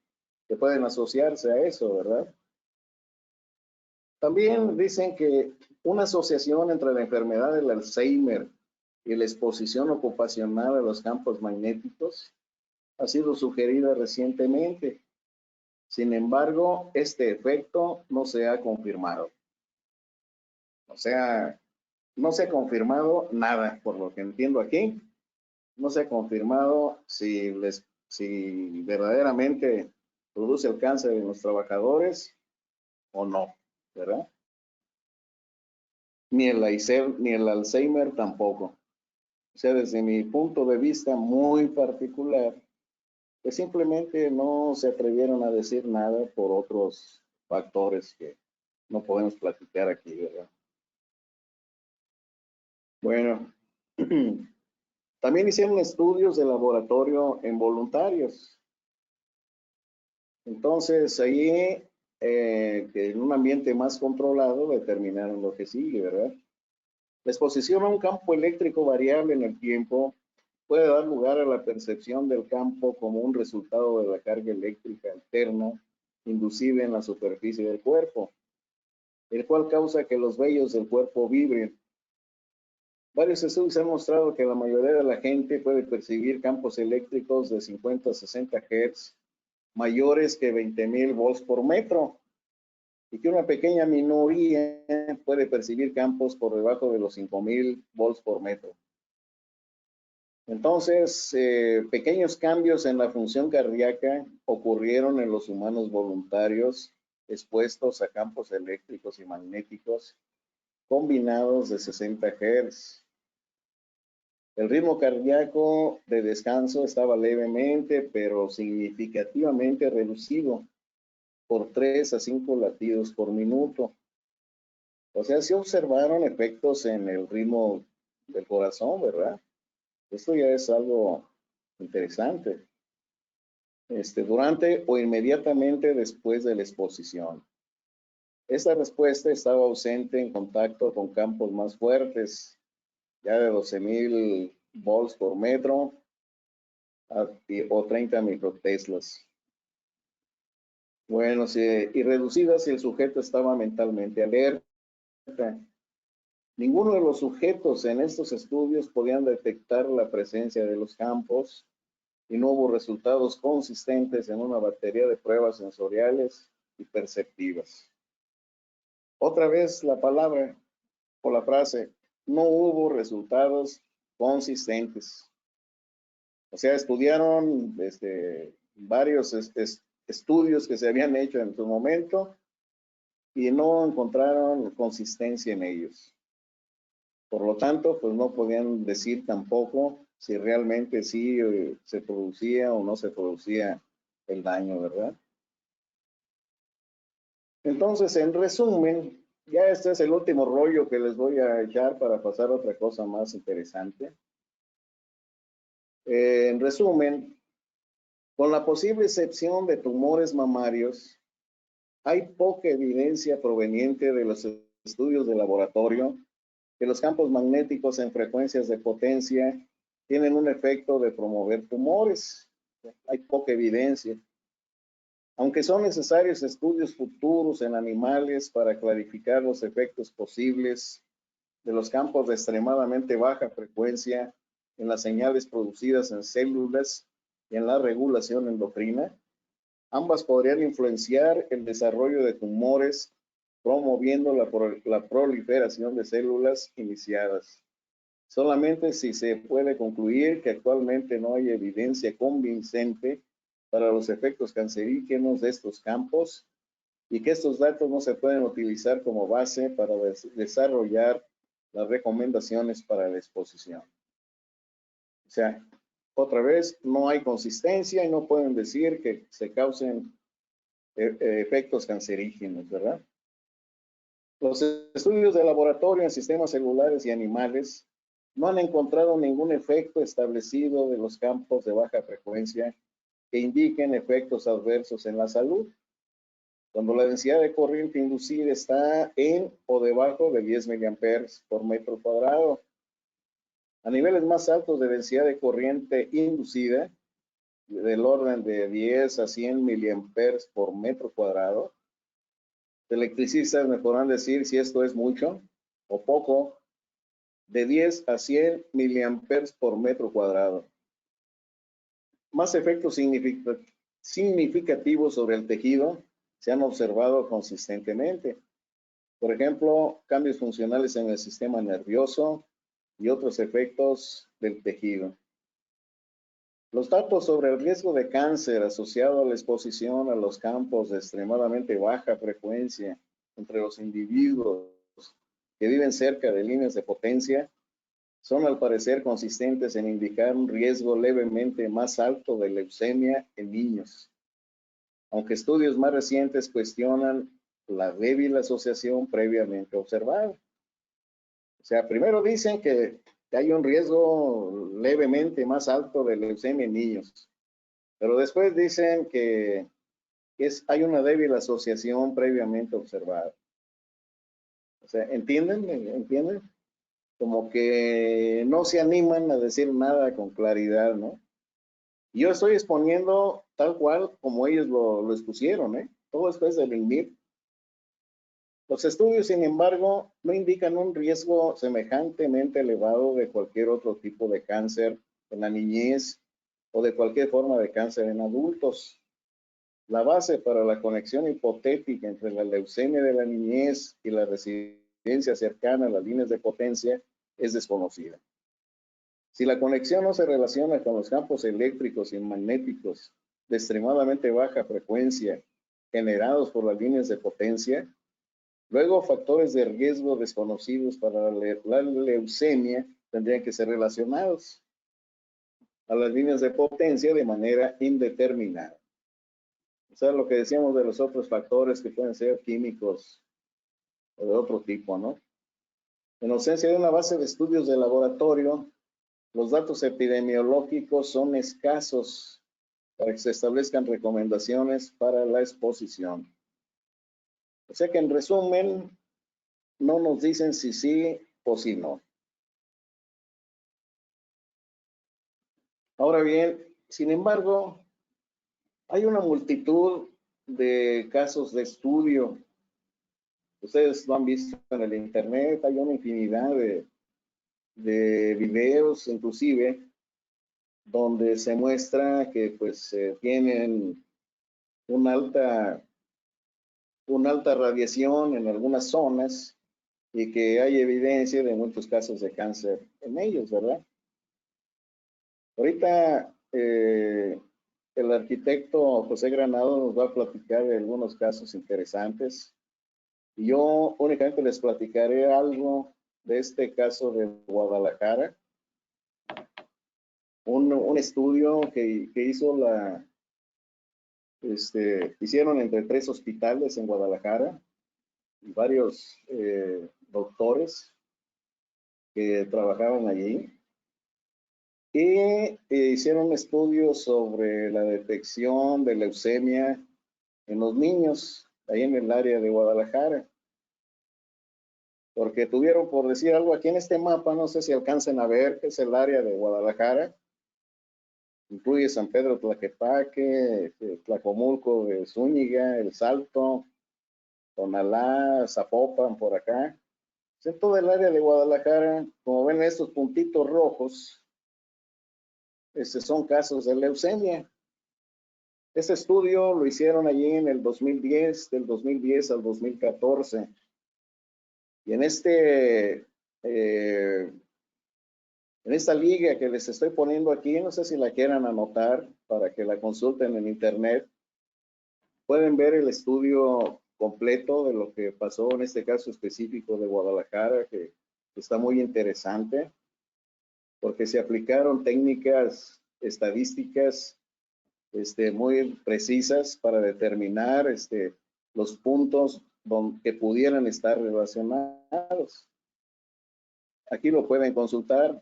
pueden asociarse a eso, ¿verdad? También dicen que una asociación entre la enfermedad del Alzheimer y la exposición ocupacional a los campos magnéticos ha sido sugerida recientemente. Sin embargo, este efecto no se ha confirmado. O sea, no se ha confirmado nada, por lo que entiendo aquí. No se ha confirmado si verdaderamente produce el cáncer en los trabajadores o no, ¿verdad? Ni el Alzheimer tampoco. O sea, desde mi punto de vista muy particular, pues simplemente no se atrevieron a decir nada por otros factores que no podemos platicar aquí, ¿verdad? Bueno, también hicieron estudios de laboratorio en voluntarios. Entonces, ahí, que en un ambiente más controlado, determinaron lo que sigue, ¿verdad? La exposición a un campo eléctrico variable en el tiempo puede dar lugar a la percepción del campo como un resultado de la carga eléctrica alterna inducida en la superficie del cuerpo, el cual causa que los vellos del cuerpo vibren. Varios estudios han mostrado que la mayoría de la gente puede percibir campos eléctricos de 50 a 60 Hz mayores que 20,000 volts por metro, y que una pequeña minoría puede percibir campos por debajo de los 5,000 volts por metro. Entonces, pequeños cambios en la función cardíaca ocurrieron en los humanos voluntarios expuestos a campos eléctricos y magnéticos combinados de 60 Hz. El ritmo cardíaco de descanso estaba levemente, pero significativamente reducido por 3 a 5 latidos por minuto. O sea, se observaron efectos en el ritmo del corazón, ¿verdad? Esto ya es algo Interesante. Durante o inmediatamente después de la exposición. Esta respuesta estaba ausente en contacto con campos más fuertes, ya de 12,000 volts por metro o 30 microteslas. Bueno, y reducida si el sujeto estaba mentalmente alerta. Ninguno de los sujetos en estos estudios podían detectar la presencia de los campos y no hubo resultados consistentes en una batería de pruebas sensoriales y perceptivas. Otra vez la palabra o la frase, no hubo resultados consistentes. O sea, estudiaron varios estudios que se habían hecho en su momento y no encontraron consistencia en ellos. Por lo tanto, pues no podían decir tampoco si realmente sí se producía o no se producía el daño, ¿verdad? Entonces, en resumen, ya este es el último rollo que les voy a echar para pasar a otra cosa más interesante. En resumen, con la posible excepción de tumores mamarios, hay poca evidencia proveniente de los estudios de laboratorio que los campos magnéticos en frecuencias de potencia tienen un efecto de promover tumores. Hay poca evidencia. Aunque son necesarios estudios futuros en animales para clarificar los efectos posibles de los campos de extremadamente baja frecuencia en las señales producidas en células y en la regulación endocrina, ambas podrían influenciar el desarrollo de tumores, promoviendo la proliferación de células iniciadas. Solamente si se puede concluir que actualmente no hay evidencia convincente para los efectos cancerígenos de estos campos y que estos datos no se pueden utilizar como base para desarrollar las recomendaciones para la exposición. O sea, otra vez, no hay consistencia y no pueden decir que se causen efectos cancerígenos, ¿verdad? Los estudios de laboratorio en sistemas celulares y animales no han encontrado ningún efecto establecido de los campos de baja frecuencia que indiquen efectos adversos en la salud, cuando la densidad de corriente inducida está en o debajo de 10 miliamperes por metro cuadrado. A niveles más altos de densidad de corriente inducida, del orden de 10 a 100 miliamperes por metro cuadrado, electricistas me podrán decir si esto es mucho o poco, de 10 a 100 miliamperes por metro cuadrado. Más efectos significativos sobre el tejido se han observado consistentemente. Por ejemplo, cambios funcionales en el sistema nervioso y otros efectos del tejido. Los datos sobre el riesgo de cáncer asociado a la exposición a los campos de extremadamente baja frecuencia entre los individuos que viven cerca de líneas de potencia son al parecer consistentes en indicar un riesgo levemente más alto de leucemia en niños, aunque estudios más recientes cuestionan la débil asociación previamente observada. O sea, primero dicen que hay un riesgo levemente más alto de leucemia en niños, pero después dicen que hay una débil asociación previamente observada. O sea, ¿entienden? ¿Entienden? Como que no se animan a decir nada con claridad, ¿no? Yo estoy exponiendo tal cual como ellos lo expusieron, ¿eh? Todo esto es del INMIR. Los estudios, sin embargo, no indican un riesgo semejantemente elevado de cualquier otro tipo de cáncer en la niñez o de cualquier forma de cáncer en adultos. La base para la conexión hipotética entre la leucemia de la niñez y la residencia cercana a las líneas de potencia es desconocida. Si la conexión no se relaciona con los campos eléctricos y magnéticos de extremadamente baja frecuencia generados por las líneas de potencia, luego factores de riesgo desconocidos para la leucemia tendrían que ser relacionados a las líneas de potencia de manera indeterminada. O sea, lo que decíamos de los otros factores que pueden ser químicos o de otro tipo, ¿no? En ausencia de una base de estudios de laboratorio, los datos epidemiológicos son escasos para que se establezcan recomendaciones para la exposición. O sea que en resumen, no nos dicen si sí o si no. Ahora bien, sin embargo, hay una multitud de casos de estudio. Ustedes lo han visto en el internet, hay una infinidad de videos, inclusive, donde se muestra que pues tienen una alta radiación en algunas zonas y que hay evidencia de muchos casos de cáncer en ellos, ¿verdad? Ahorita el arquitecto José Granado nos va a platicar de algunos casos interesantes. Yo únicamente les platicaré algo de este caso de Guadalajara. Un estudio que hizo hicieron entre 3 hospitales en Guadalajara y varios doctores que trabajaban allí. Y hicieron un estudio sobre la detección de leucemia en los niños, ahí en el área de Guadalajara. Porque tuvieron, por decir algo, aquí en este mapa, no sé si alcancen a ver, que es el área de Guadalajara. Incluye San Pedro Tlaquepaque, Tlacomulco de Zúñiga, El Salto, Tonalá, Zapopan, por acá. En toda el área de Guadalajara, como ven estos puntitos rojos, son casos de leucemia. Este estudio lo hicieron allí en el 2010, del 2010 al 2014. Y en esta liga que les estoy poniendo aquí, no sé si la quieran anotar para que la consulten en internet, pueden ver el estudio completo de lo que pasó en este caso específico de Guadalajara, que está muy interesante, porque se aplicaron técnicas estadísticas muy precisas para determinar los puntos que pudieran estar relacionados. Aquí lo pueden consultar.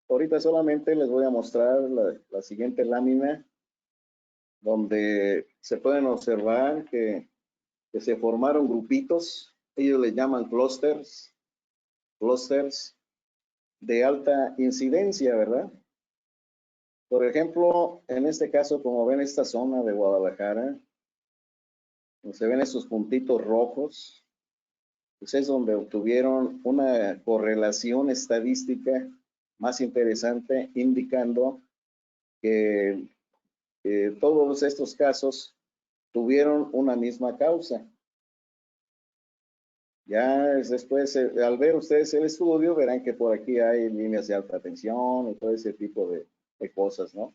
Ahorita solamente les voy a mostrar la siguiente lámina, donde se pueden observar que se formaron grupitos, ellos le llaman clústeres de alta incidencia, ¿verdad? Por ejemplo, en este caso, como ven esta zona de Guadalajara, se ven esos puntitos rojos, pues es donde obtuvieron una correlación estadística más interesante, indicando que todos estos casos tuvieron una misma causa. Ya después, al ver ustedes el estudio, verán que por aquí hay líneas de alta tensión y todo ese tipo de cosas, ¿no?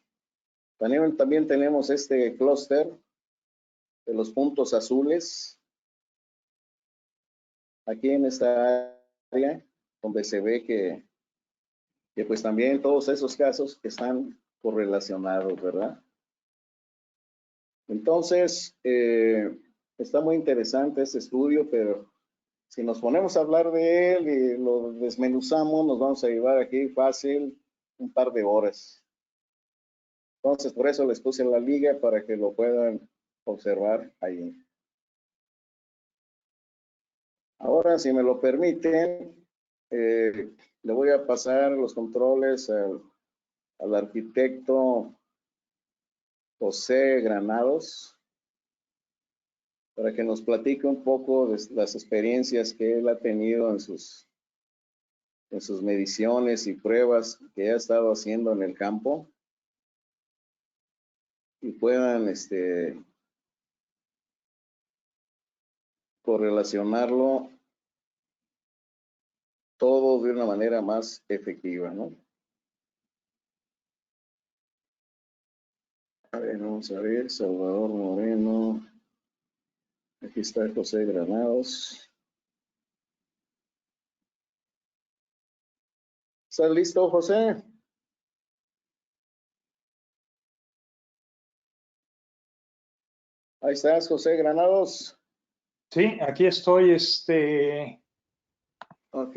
También tenemos este clúster de los puntos azules, aquí en esta área, donde se ve que pues también todos esos casos están correlacionados, ¿verdad? Entonces, está muy interesante este estudio, pero si nos ponemos a hablar de él y lo desmenuzamos, nos vamos a llevar aquí fácil un par de horas. Entonces, por eso les puse la liga para que lo puedan observar ahí. Ahora, si me lo permiten, le voy a pasar los controles al arquitecto José Granados para que nos platique un poco de las experiencias que él ha tenido en sus mediciones y pruebas que ha estado haciendo en el campo y puedan correlacionarlo todo de una manera más efectiva, ¿no? A ver, vamos a ver, Salvador Moreno. Aquí está José Granados. ¿Estás listo, José? Ahí estás, José Granados. Sí, aquí estoy, Ok.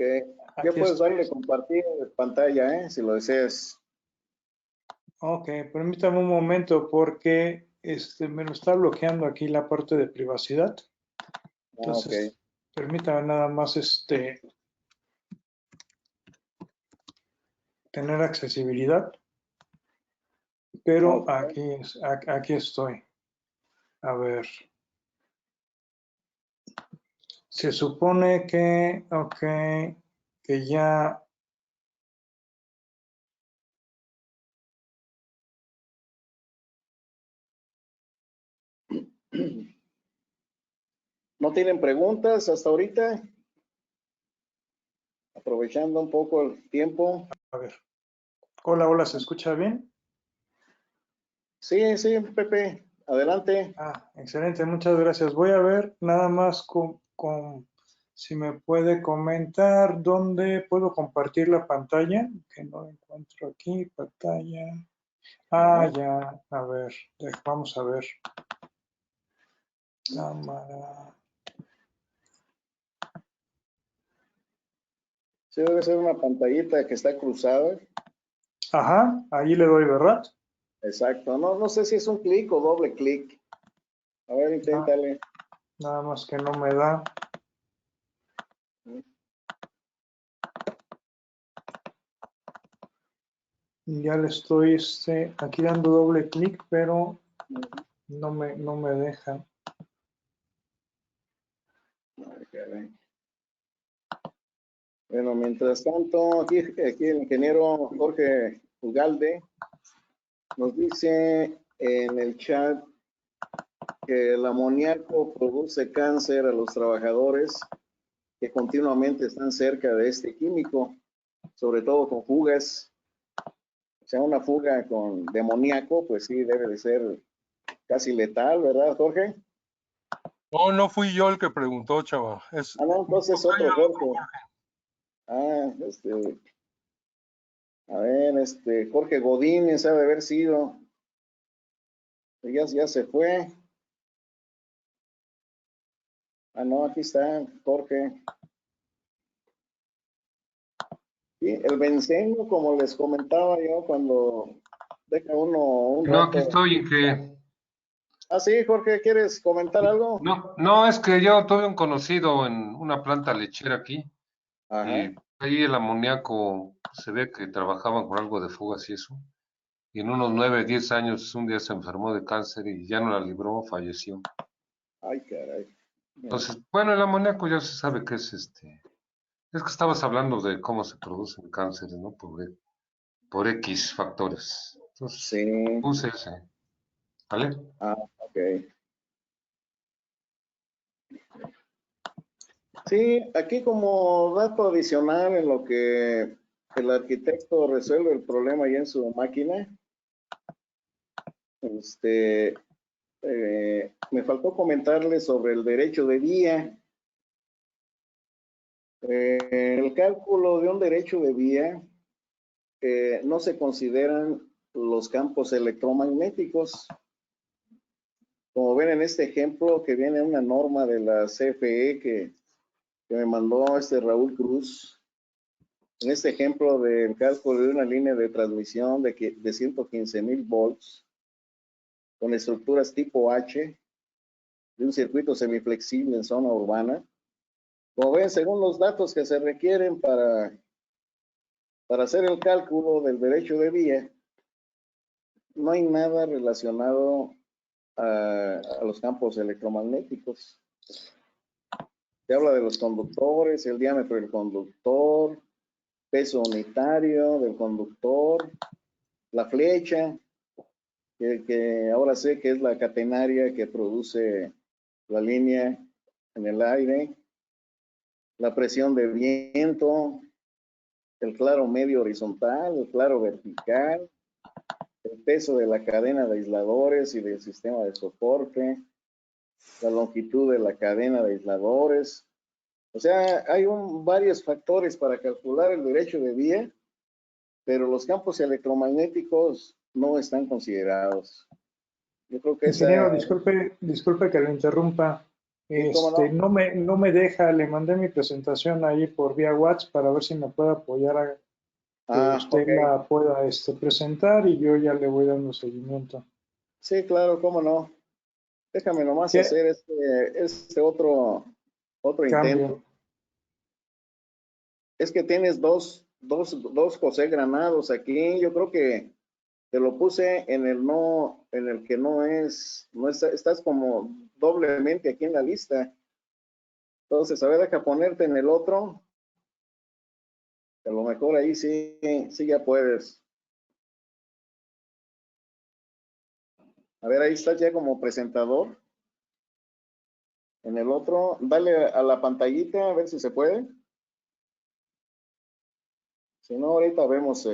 Ya puedes darle compartir pantalla, si lo deseas. Ok, permítame un momento porque me lo está bloqueando aquí la parte de privacidad. Entonces, permítame nada más tener accesibilidad. Pero aquí estoy. A ver. Se supone que, que ya. ¿No tienen preguntas hasta ahorita? Aprovechando un poco el tiempo. A ver. Hola, hola, ¿se escucha bien? Sí, sí, Pepe, adelante. Excelente, muchas gracias. Voy a ver nada más si me puede comentar dónde puedo compartir la pantalla, que no la encuentro aquí, pantalla. Ya, a ver, vamos a ver. Cámara. Sí, debe ser una pantallita que está cruzada. Ajá, ahí le doy, ¿verdad? Exacto. No sé si es un clic o doble clic. A ver, inténtale. Nada más que no me da. Ya le estoy aquí dando doble clic, pero no me deja. Bueno, mientras tanto, aquí el ingeniero Jorge Ugalde nos dice en el chat que el amoníaco produce cáncer a los trabajadores que continuamente están cerca de este químico, sobre todo con fugas. O sea, una fuga de amoníaco, pues sí, debe de ser casi letal, ¿verdad, Jorge? No fui yo el que preguntó, chava. No, entonces otro Jorge. A ver, Jorge Godínez ha de haber sido. Ya se fue. No, aquí está Jorge. Sí, el benceno, como les comentaba yo, cuando deja uno un rato. No, aquí estoy, Inge. Sí, Jorge, ¿quieres comentar algo? No, es que yo tuve un conocido en una planta lechera aquí. Ajá. Y ahí el amoníaco se ve que trabajaban con algo de fugas y eso. Y en unos 9, 10 años un día se enfermó de cáncer y ya no la libró, falleció. Ay, caray. Entonces, bueno, el amoníaco ya se sabe que es Es que estabas hablando de cómo se producen cánceres, ¿no? Por X factores. Entonces, Sí. puse ese. ¿Vale? Ok. Sí, aquí como dato adicional en lo que el arquitecto resuelve el problema ya en su máquina, me faltó comentarles sobre el derecho de vía. El cálculo de un derecho de vía no se consideran los campos electromagnéticos. Como ven en este ejemplo que viene una norma de la CFE que me mandó Raúl Cruz. En este ejemplo del cálculo de una línea de transmisión de 115,000 volts con estructuras tipo H de un circuito semiflexible en zona urbana. Como ven, según los datos que se requieren para hacer el cálculo del derecho de vía, no hay nada relacionado a los campos electromagnéticos. Se habla de los conductores, el diámetro del conductor, peso unitario del conductor, la flecha, que ahora sé que es la catenaria que produce la línea en el aire, la presión de viento, el claro medio horizontal, el claro vertical, el peso de la cadena de aisladores y del sistema de soporte, la longitud de la cadena de aisladores. O sea, hay varios factores para calcular el derecho de vía, pero los campos electromagnéticos no están considerados. Yo creo que Ingeniero, disculpe que lo interrumpa. No me deja, le mandé mi presentación ahí por vía WhatsApp para ver si me puede apoyar usted ok. la pueda presentar y yo ya le voy dando seguimiento. Sí, claro, cómo no. Déjame nomás ¿Qué hacer este otro intento. cambio? Es que tienes dos José Granados aquí. Yo creo que te lo puse en el no, en el que no estás como doblemente aquí en la lista. Entonces, a ver, deja ponerte en el otro. A lo mejor ahí sí ya puedes. A ver, ahí estás ya como presentador. En el otro, dale a la pantallita a ver si se puede. Si no, ahorita vemos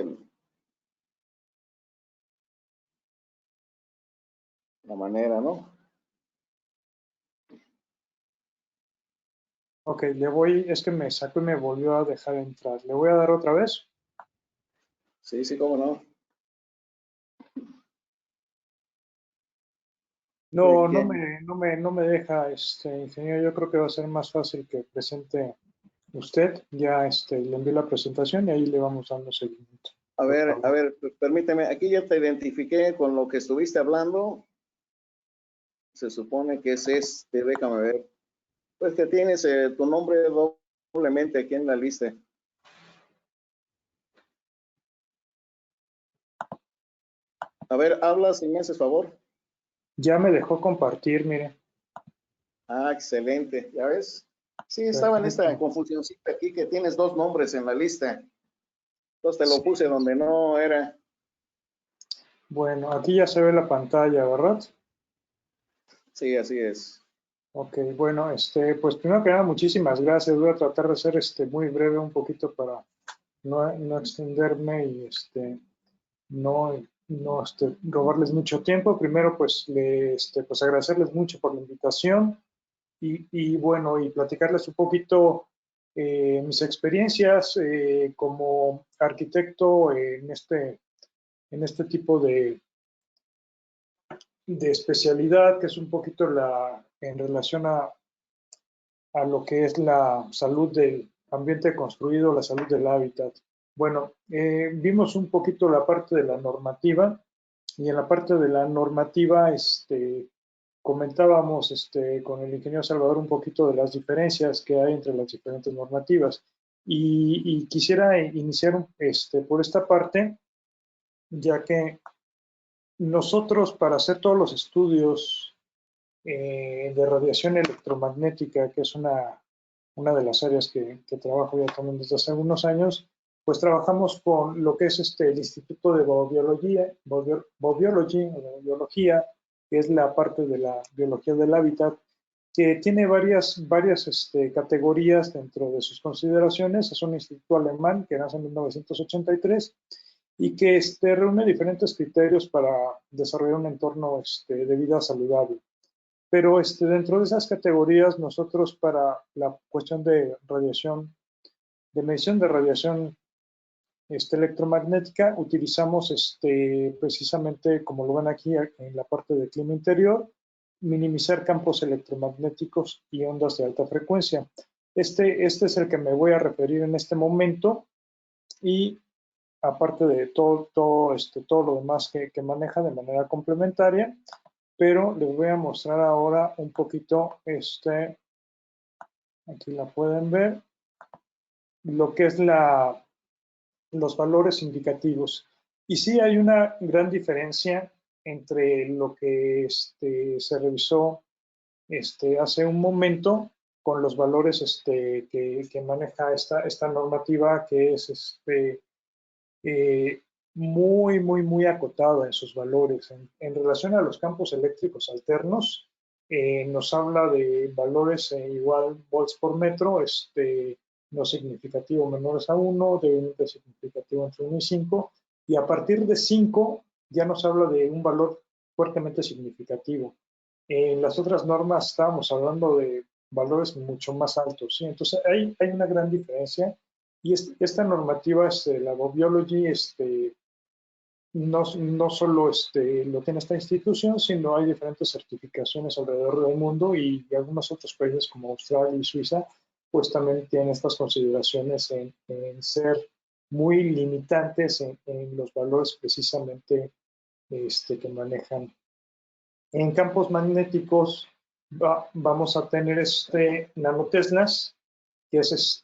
la manera, ¿no? Ok, es que me sacó y me volvió a dejar entrar. ¿Le voy a dar otra vez? Sí, cómo no. No, ¿Qué? no me deja, ingeniero. Yo creo que va a ser más fácil que presente usted. Ya le envié la presentación y ahí le vamos dando seguimiento. Por favor. A ver, permíteme. Aquí ya te identifiqué con lo que estuviste hablando. Se supone que es déjame ver. Pues que tienes tu nombre doblemente aquí en la lista. A ver, habla si me haces favor. Ya me dejó compartir, mire. Ah, excelente. ¿Ya ves? Sí, estaba en esta Perfecto. confusioncita aquí que tienes dos nombres en la lista. Entonces te lo Sí. puse donde no era. Bueno, aquí ya se ve la pantalla, ¿verdad? Sí, así es. Ok, bueno, pues primero que nada, muchísimas gracias. Voy a tratar de ser muy breve un poquito para no extenderme y no, robarles mucho tiempo. Primero, pues, pues agradecerles mucho por la invitación y bueno, y platicarles un poquito mis experiencias como arquitecto en este tipo de especialidad, que es un poquito en relación a lo que es la salud del ambiente construido, la salud del hábitat. Bueno, vimos un poquito la parte de la normativa y en la parte de la normativa comentábamos con el ingeniero Salvador un poquito de las diferencias que hay entre las diferentes normativas. Y quisiera iniciar por esta parte, ya que nosotros para hacer todos los estudios de radiación electromagnética, que es una de las áreas que trabajo ya también desde hace algunos años, pues trabajamos con lo que es el Instituto de Biología, que es la parte de la biología del hábitat, que tiene varias categorías dentro de sus consideraciones. Es un instituto alemán que nace en 1983 y que reúne diferentes criterios para desarrollar un entorno de vida saludable. Pero dentro de esas categorías, nosotros para la cuestión de radiación, de medición de radiación electromagnética, utilizamos precisamente, como lo ven aquí en la parte de clima interior, minimizar campos electromagnéticos y ondas de alta frecuencia. Este es el que me voy a referir en este momento y aparte de todo lo demás que maneja de manera complementaria, pero les voy a mostrar ahora un poquito, aquí la pueden ver, lo que es los valores indicativos. Y sí hay una gran diferencia entre lo que se revisó hace un momento con los valores que maneja esta normativa, que es muy acotada en sus valores. En relación a los campos eléctricos alternos, nos habla de valores igual volts por metro, no significativo menores a 1, de un significativo entre 1 y 5, y a partir de 5 ya nos habla de un valor fuertemente significativo. En las otras normas estábamos hablando de valores mucho más altos, ¿sí? Entonces hay una gran diferencia y esta normativa, la Biology, no solo lo tiene esta institución, sino hay diferentes certificaciones alrededor del mundo y algunos otros países como Australia y Suiza, pues también tienen estas consideraciones en ser muy limitantes en los valores precisamente que manejan. En campos magnéticos vamos a tener nanoteslas, que es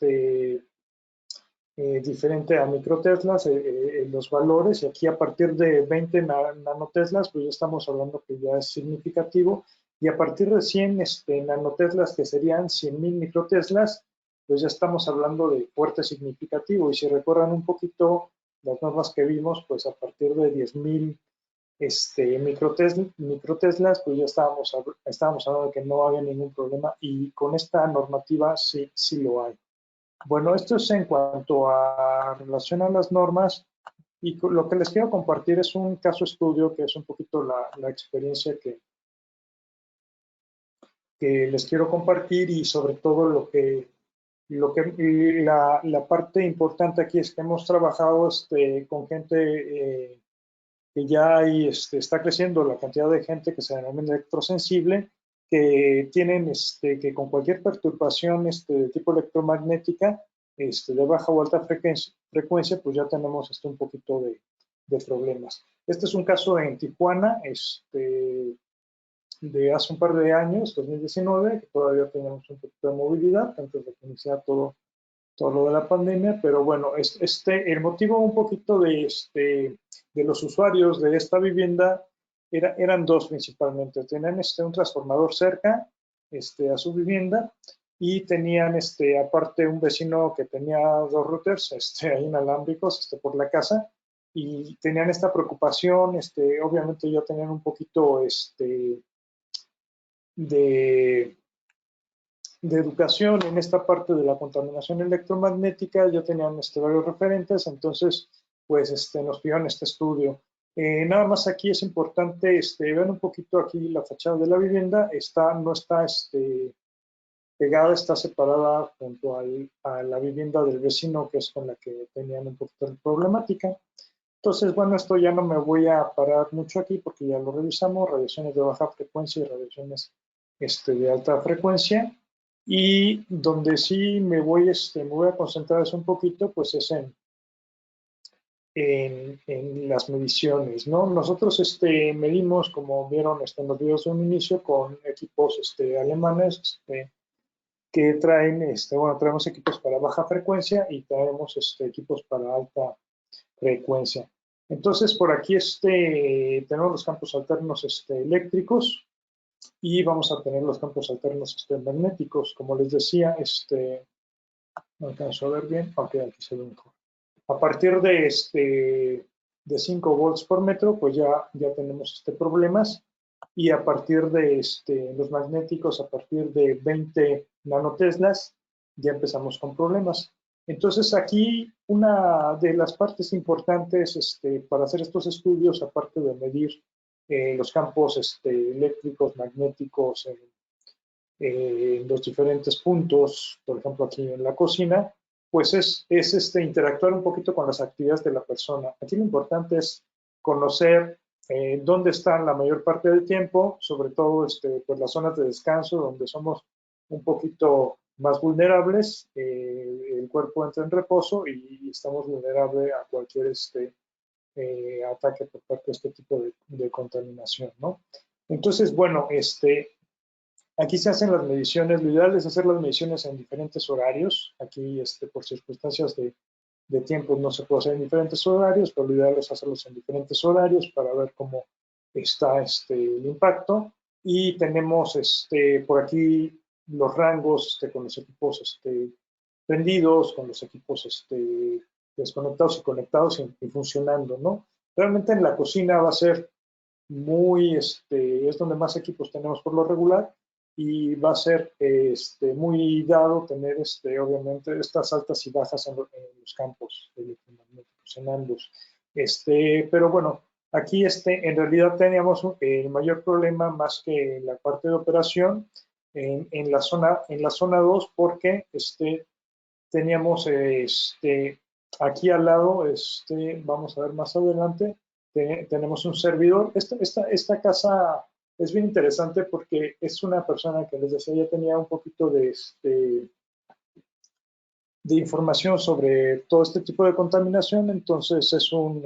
diferente a microteslas los valores, y aquí a partir de 20 nanoteslas, pues ya estamos hablando que ya es significativo, y a partir de 100 nanoteslas, que serían 100.000 microteslas, pues ya estamos hablando de fuerte significativo, y si recuerdan un poquito las normas que vimos, pues a partir de 10.000 microteslas, pues ya estábamos hablando de que no había ningún problema, y con esta normativa sí lo hay. Bueno, esto es en cuanto a relación a las normas, y lo que les quiero compartir es un caso estudio que es un poquito la experiencia que les quiero compartir, y sobre todo la parte importante aquí es que hemos trabajado con gente que ya hay, está creciendo la cantidad de gente que se denomina electrosensible, que tienen, que con cualquier perturbación de tipo electromagnética, de baja o alta frecuencia, pues ya tenemos un poquito de problemas. Este es un caso en Tijuana, de hace un par de años, 2019, que todavía tenemos un poquito de movilidad, antes de que iniciara todo lo de la pandemia, pero bueno, el motivo un poquito de los usuarios de esta vivienda eran dos principalmente. Tenían un transformador cerca a su vivienda, y tenían aparte un vecino que tenía dos routers ahí inalámbricos por la casa, y tenían esta preocupación, obviamente ya tenían un poquito de educación en esta parte de la contaminación electromagnética, ya tenían varios referentes, entonces pues nos pidieron este estudio. Nada más aquí es importante, vean un poquito aquí la fachada de la vivienda, no está pegada, está separada junto a la vivienda del vecino, que es con la que tenían un poquito de problemática. Entonces, bueno, esto ya no me voy a parar mucho aquí porque ya lo revisamos, radiaciones de baja frecuencia y radiaciones de alta frecuencia. Y donde sí me voy a concentrar un poquito, pues es en las mediciones, ¿no? Nosotros medimos, como vieron en los videos de un inicio, con equipos alemanes que traen, bueno, traemos equipos para baja frecuencia y traemos equipos para alta frecuencia. Entonces, por aquí tenemos los campos alternos eléctricos, y vamos a tener los campos alternos magnéticos. Como les decía, no alcanzo a ver bien, ok, aquí se ve mejor. A partir de 5 volts por metro, pues ya tenemos problemas, y a partir de los magnéticos, a partir de 20 nanoteslas, ya empezamos con problemas. Entonces aquí una de las partes importantes para hacer estos estudios, aparte de medir los campos eléctricos, magnéticos en los diferentes puntos, por ejemplo aquí en la cocina, pues es interactuar un poquito con las actividades de la persona. Aquí lo importante es conocer dónde están la mayor parte del tiempo, sobre todo pues las zonas de descanso, donde somos un poquito más vulnerables, el cuerpo entra en reposo y estamos vulnerables a cualquier ataque por parte de este tipo de contaminación, ¿no? Entonces, bueno, aquí se hacen las mediciones. Lo ideal es hacer las mediciones en diferentes horarios. Aquí, por circunstancias de tiempo, no se puede hacer en diferentes horarios, pero lo ideal es hacerlos en diferentes horarios para ver cómo está el impacto. Y tenemos por aquí los rangos con los equipos prendidos, con los equipos desconectados y conectados y funcionando, ¿no? Realmente en la cocina va a ser muy, es donde más equipos tenemos por lo regular, y va a ser muy dado tener obviamente estas altas y bajas en los campos electromagnéticos, en ambos. Pero bueno, aquí en realidad teníamos el mayor problema más que en la parte de operación en la zona 2, porque teníamos aquí al lado, vamos a ver más adelante, tenemos un servidor. Esta casa es bien interesante porque es una persona que les decía ya tenía un poquito de información sobre todo este tipo de contaminación. Entonces es un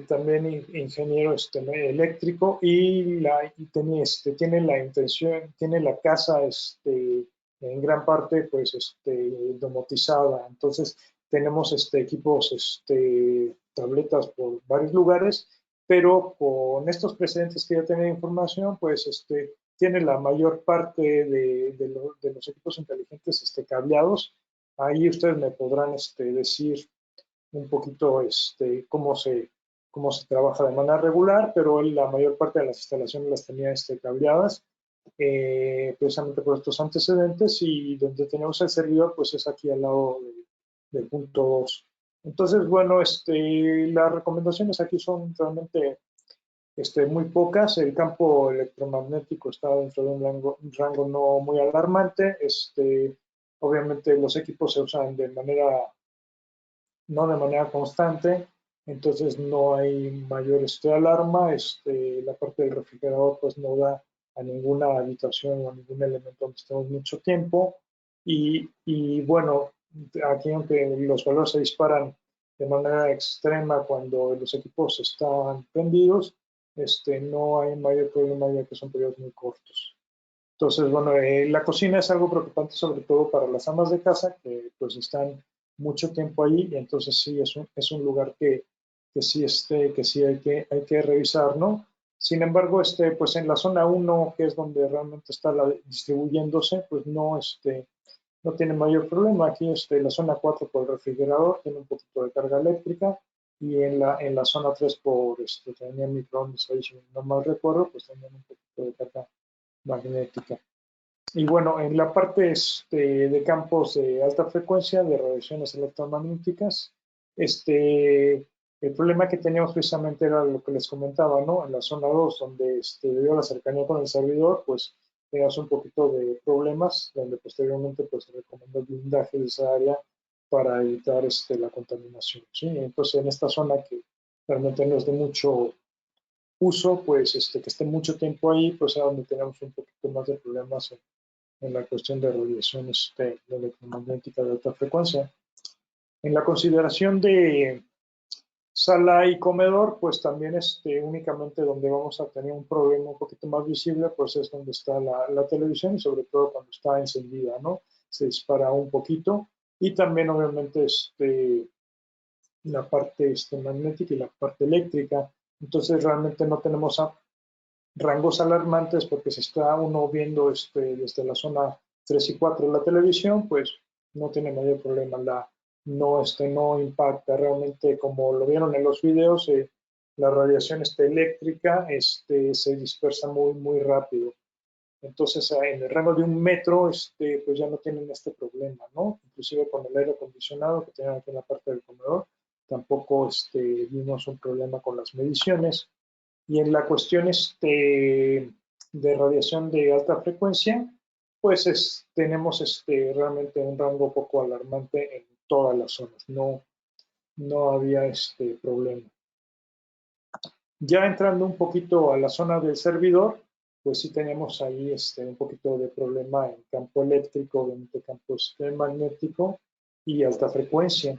también ingeniero eléctrico y tiene la intención, tiene la casa en gran parte pues domotizada. Entonces tenemos equipos, tabletas por varios lugares, pero con estos precedentes que ya tiene información, pues tiene la mayor parte de los equipos inteligentes cableados. Ahí ustedes me podrán decir un poquito cómo se trabaja de manera regular, pero él, la mayor parte de las instalaciones las tenía cableadas, precisamente por estos antecedentes, y donde tenemos el servidor pues es aquí al lado del punto 2. Entonces, bueno, las recomendaciones aquí son realmente muy pocas. El campo electromagnético está dentro de un rango no muy alarmante. Obviamente los equipos se usan no de manera constante, entonces no hay mayor alarma. La parte del refrigerador pues no da a ninguna habitación o a ningún elemento donde estemos mucho tiempo. Y bueno, aquí aunque los valores se disparan de manera extrema cuando los equipos están prendidos, no hay mayor problema ya que son periodos muy cortos. Entonces, bueno, la cocina es algo preocupante sobre todo para las amas de casa que pues están mucho tiempo allí, y entonces sí es un lugar que sí, que sí hay que revisar, ¿no? Sin embargo, pues en la zona 1, que es donde realmente está distribuyéndose, pues no, no tiene mayor problema. Aquí la zona 4 por el refrigerador tiene un poquito de carga eléctrica, y en la zona 3 por tenía microondas ahí, si no mal recuerdo, pues tenían un poquito de carga magnética. Y bueno, en la parte de campos de alta frecuencia, de radiaciones electromagnéticas, el problema que teníamos precisamente era lo que les comentaba, ¿no? En la zona 2, donde debido a la cercanía con el servidor, pues teníamos un poquito de problemas, donde posteriormente pues se recomendó el blindaje de esa área para evitar la contaminación, ¿sí? Entonces, en esta zona que realmente no es de mucho uso, pues que esté mucho tiempo ahí, pues es donde tenemos un poquito más de problemas en la cuestión de radiación electromagnética de alta frecuencia. En la consideración de sala y comedor, pues también únicamente donde vamos a tener un problema un poquito más visible, pues es donde está la televisión, y sobre todo cuando está encendida, ¿no? Se dispara un poquito, y también obviamente la parte magnética y la parte eléctrica. Entonces realmente no tenemos rangos alarmantes, porque si está uno viendo desde la zona 3 y 4 de la televisión, pues no tiene mayor problema. No impacta realmente, como lo vieron en los videos, la radiación eléctrica se dispersa muy rápido. Entonces, en el rango de 1 metro, pues ya no tienen este problema, ¿no? Inclusive con el aire acondicionado que tienen aquí en la parte del comedor, tampoco vimos un problema con las mediciones. Y en la cuestión de radiación de alta frecuencia, pues tenemos realmente un rango poco alarmante en todas las zonas. No había problema. Ya entrando un poquito a la zona del servidor, pues sí tenemos ahí un poquito de problema en campo eléctrico, obviamente campo magnético y alta frecuencia.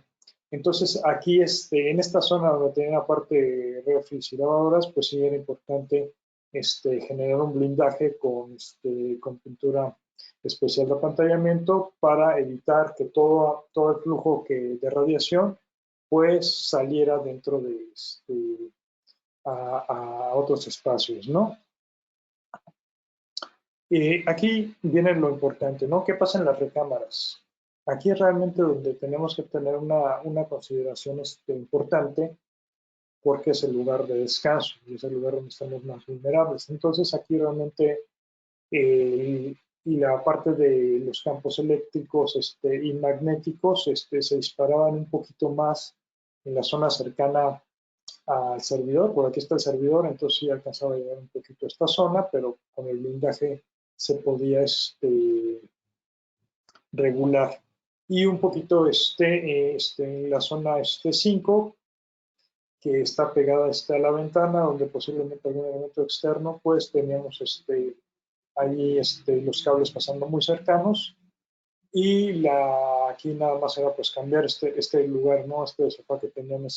Entonces aquí en esta zona donde tienen aparte refrigeradoras, pues sí era importante generar un blindaje con pintura especial de apantallamiento para evitar que todo el flujo de radiación pues saliera dentro de a otros espacios, ¿no? Aquí viene lo importante, ¿no? ¿Qué pasa en las recámaras? Aquí es realmente donde tenemos que tener una consideración importante, porque es el lugar de descanso y es el lugar donde estamos más vulnerables. Entonces aquí realmente y la parte de los campos eléctricos y magnéticos se disparaban un poquito más en la zona cercana al servidor. Por aquí está el servidor, entonces sí alcanzaba a llegar un poquito a esta zona, pero con el blindaje se podía regular. Y un poquito en la zona 5, que está pegada a la ventana, donde posiblemente algún elemento externo, pues teníamos ahí los cables pasando muy cercanos, Y aquí nada más era pues cambiar este lugar, ¿no? Este sofá que tenían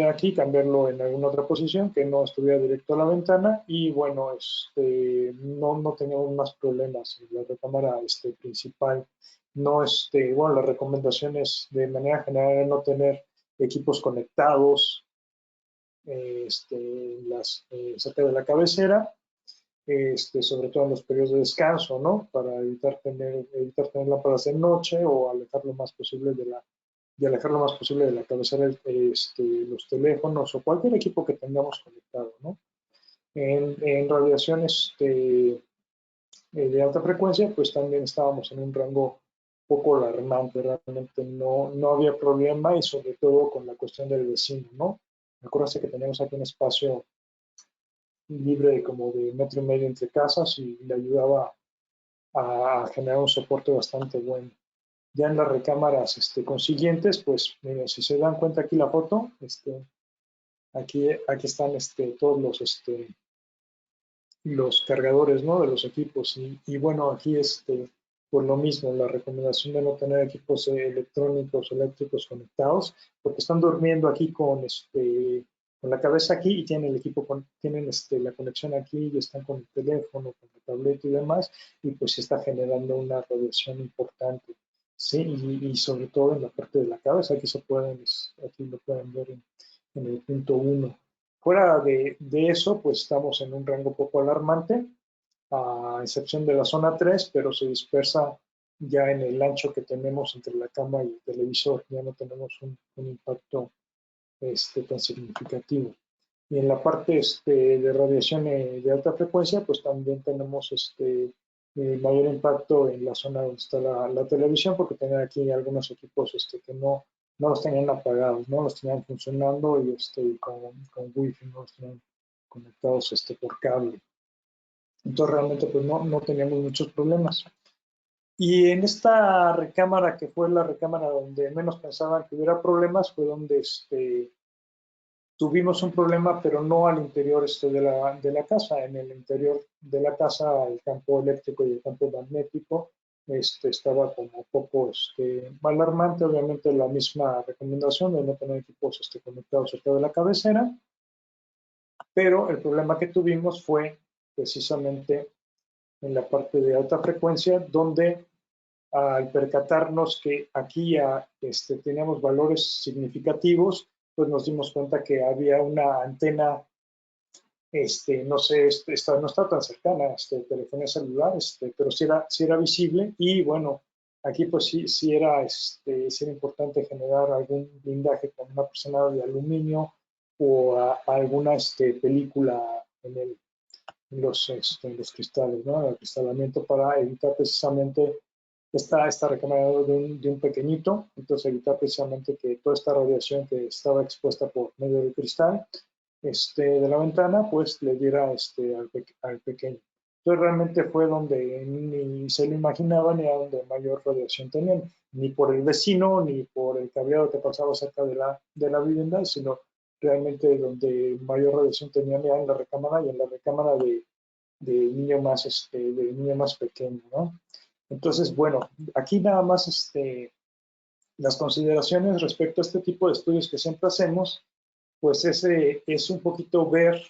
aquí, cambiarlo en alguna otra posición que no estuviera directo a la ventana. Y bueno, no teníamos más problemas en la recámara principal. No, bueno, las recomendaciones de manera general era no tener equipos conectados cerca de la cabecera, sobre todo en los periodos de descanso, ¿no? Para evitar tener lámparas de noche o alejar lo más posible de la cabecera los teléfonos o cualquier equipo que tengamos conectado, ¿no? En radiaciones de alta frecuencia, pues también estábamos en un rango poco alarmante, realmente no había problema, y sobre todo con la cuestión del vecino, ¿no? Acuérdense que teníamos aquí un espacio libre como de 1,5 metros entre casas y le ayudaba a generar un soporte bastante bueno. Ya en las recámaras consiguientes, pues miren, si se dan cuenta aquí la foto, aquí están todos los cargadores, ¿no? De los equipos. Y bueno, aquí por lo mismo, la recomendación de no tener equipos electrónicos, eléctricos conectados, porque están durmiendo aquí con la cabeza aquí y tienen el equipo, tienen la conexión aquí y están con el teléfono, con la tableta y demás, y pues se está generando una radiación importante, ¿sí? Y sobre todo en la parte de la cabeza, aquí lo pueden ver en el punto 1. Fuera de eso, pues estamos en un rango poco alarmante, a excepción de la zona 3, pero se dispersa ya en el ancho que tenemos entre la cama y el televisor. Ya no tenemos un impacto tan significativo. Y en la parte de radiación de alta frecuencia, pues también tenemos mayor impacto en la zona donde está la televisión, porque tenían aquí algunos equipos que no los tenían apagados, no los tenían funcionando y con wifi, no los tenían conectados por cable. Entonces realmente pues no teníamos muchos problemas. Y en esta recámara, que fue la recámara donde menos pensaban que hubiera problemas, fue donde tuvimos un problema, pero no al interior de la casa. En el interior de la casa, el campo eléctrico y el campo magnético estaba como poco alarmante. Obviamente la misma recomendación de no tener equipos conectados cerca de la cabecera, pero el problema que tuvimos fue precisamente en la parte de alta frecuencia, donde al percatarnos que aquí teníamos valores significativos, pues nos dimos cuenta que había una antena, no sé, no está tan cercana, telefonía celular, pero sí era visible. Y bueno, aquí pues sí era importante generar algún blindaje con una persona de aluminio o alguna película en los cristales, ¿no? El acristalamiento, para evitar precisamente esta recámara de un pequeñito. Entonces evitar precisamente que toda esta radiación que estaba expuesta por medio del cristal de la ventana, pues le diera al pequeño. Entonces realmente fue donde ni se lo imaginaba, ni a donde mayor radiación tenían, ni por el vecino, ni por el cableado que pasaba cerca de la vivienda, sino realmente donde mayor radiación tenían ya en la recámara y en la recámara de niño más pequeño, ¿no? Entonces, bueno, aquí nada más las consideraciones respecto a este tipo de estudios que siempre hacemos, pues es un poquito ver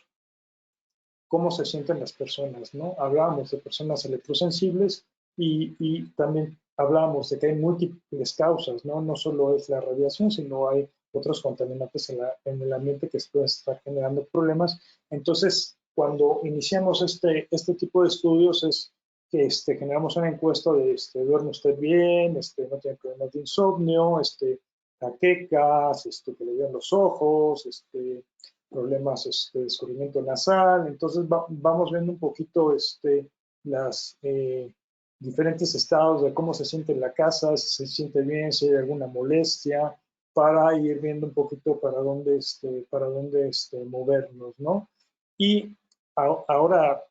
cómo se sienten las personas, ¿no? Hablábamos de personas electrosensibles y también hablábamos de que hay múltiples causas, ¿no? No solo es la radiación, sino hay otros contaminantes en el ambiente que pueden estar generando problemas. Entonces, cuando iniciamos este tipo de estudios, es que generamos una encuesta de ¿duerme usted bien? ¿No tiene problemas de insomnio? Jaquecas, que le vean los ojos, problemas de escurrimiento nasal. Entonces vamos viendo un poquito las diferentes estados de cómo se siente en la casa, si se siente bien, si hay alguna molestia, para ir viendo un poquito para dónde movernos, ¿no? Y ahora,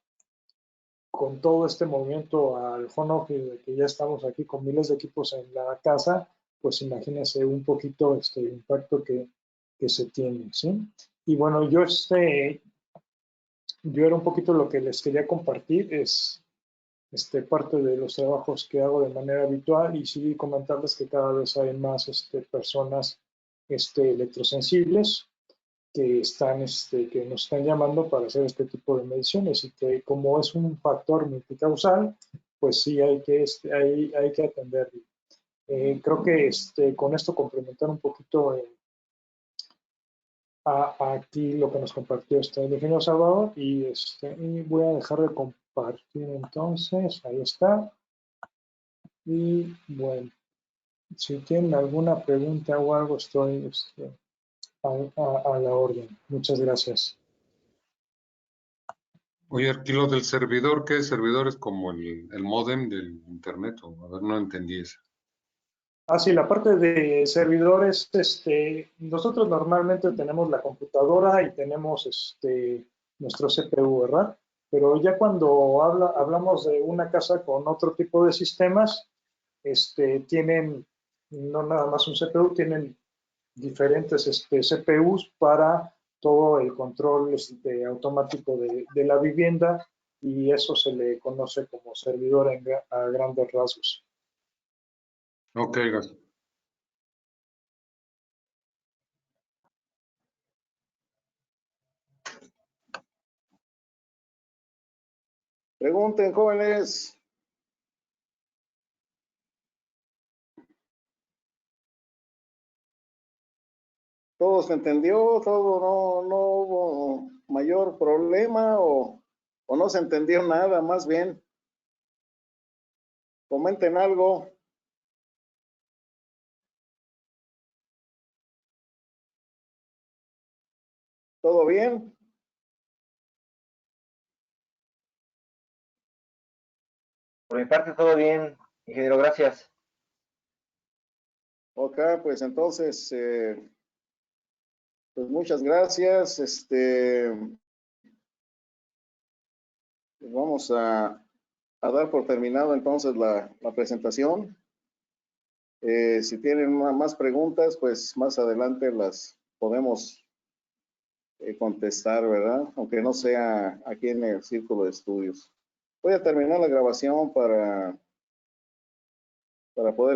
con todo este movimiento al home office, de que ya estamos aquí con miles de equipos en la casa, pues imagínense un poquito el impacto que se tiene, ¿sí? Y bueno, yo era un poquito lo que les quería compartir, es parte de los trabajos que hago de manera habitual, y sí comentarles que cada vez hay más personas electrosensibles que que nos están llamando para hacer este tipo de mediciones, y que como es un factor multicausal, pues sí hay que atenderlo. Creo que con esto complementar un poquito aquí lo que nos compartió el ingeniero Salvador, y voy a dejar de compartir entonces, ahí está. Y bueno, si tienen alguna pregunta o algo, estoy a la orden. Muchas gracias. Oye, aquí lo del servidor, ¿qué es servidor? Es como el módem del internet, a ver, no entendí eso. Sí, la parte de servidores, nosotros normalmente tenemos la computadora y tenemos nuestro CPU, ¿verdad? Pero ya cuando hablamos de una casa con otro tipo de sistemas, tienen no nada más un CPU, tienen diferentes CPUs para todo el control automático de la vivienda, y eso se le conoce como servidor a grandes rasgos. Ok, gracias. Pregunten, jóvenes. ¿Todo se entendió? ¿Todo no hubo mayor problema o no se entendió nada? Más bien, comenten algo. ¿Todo bien? Por mi parte, todo bien, ingeniero, gracias. Ok, pues entonces, pues muchas gracias. Vamos a dar por terminado entonces la presentación. Si tienen más preguntas, pues más adelante las podemos contestar, ¿verdad? Aunque no sea aquí en el círculo de estudios. Voy a terminar la grabación para poder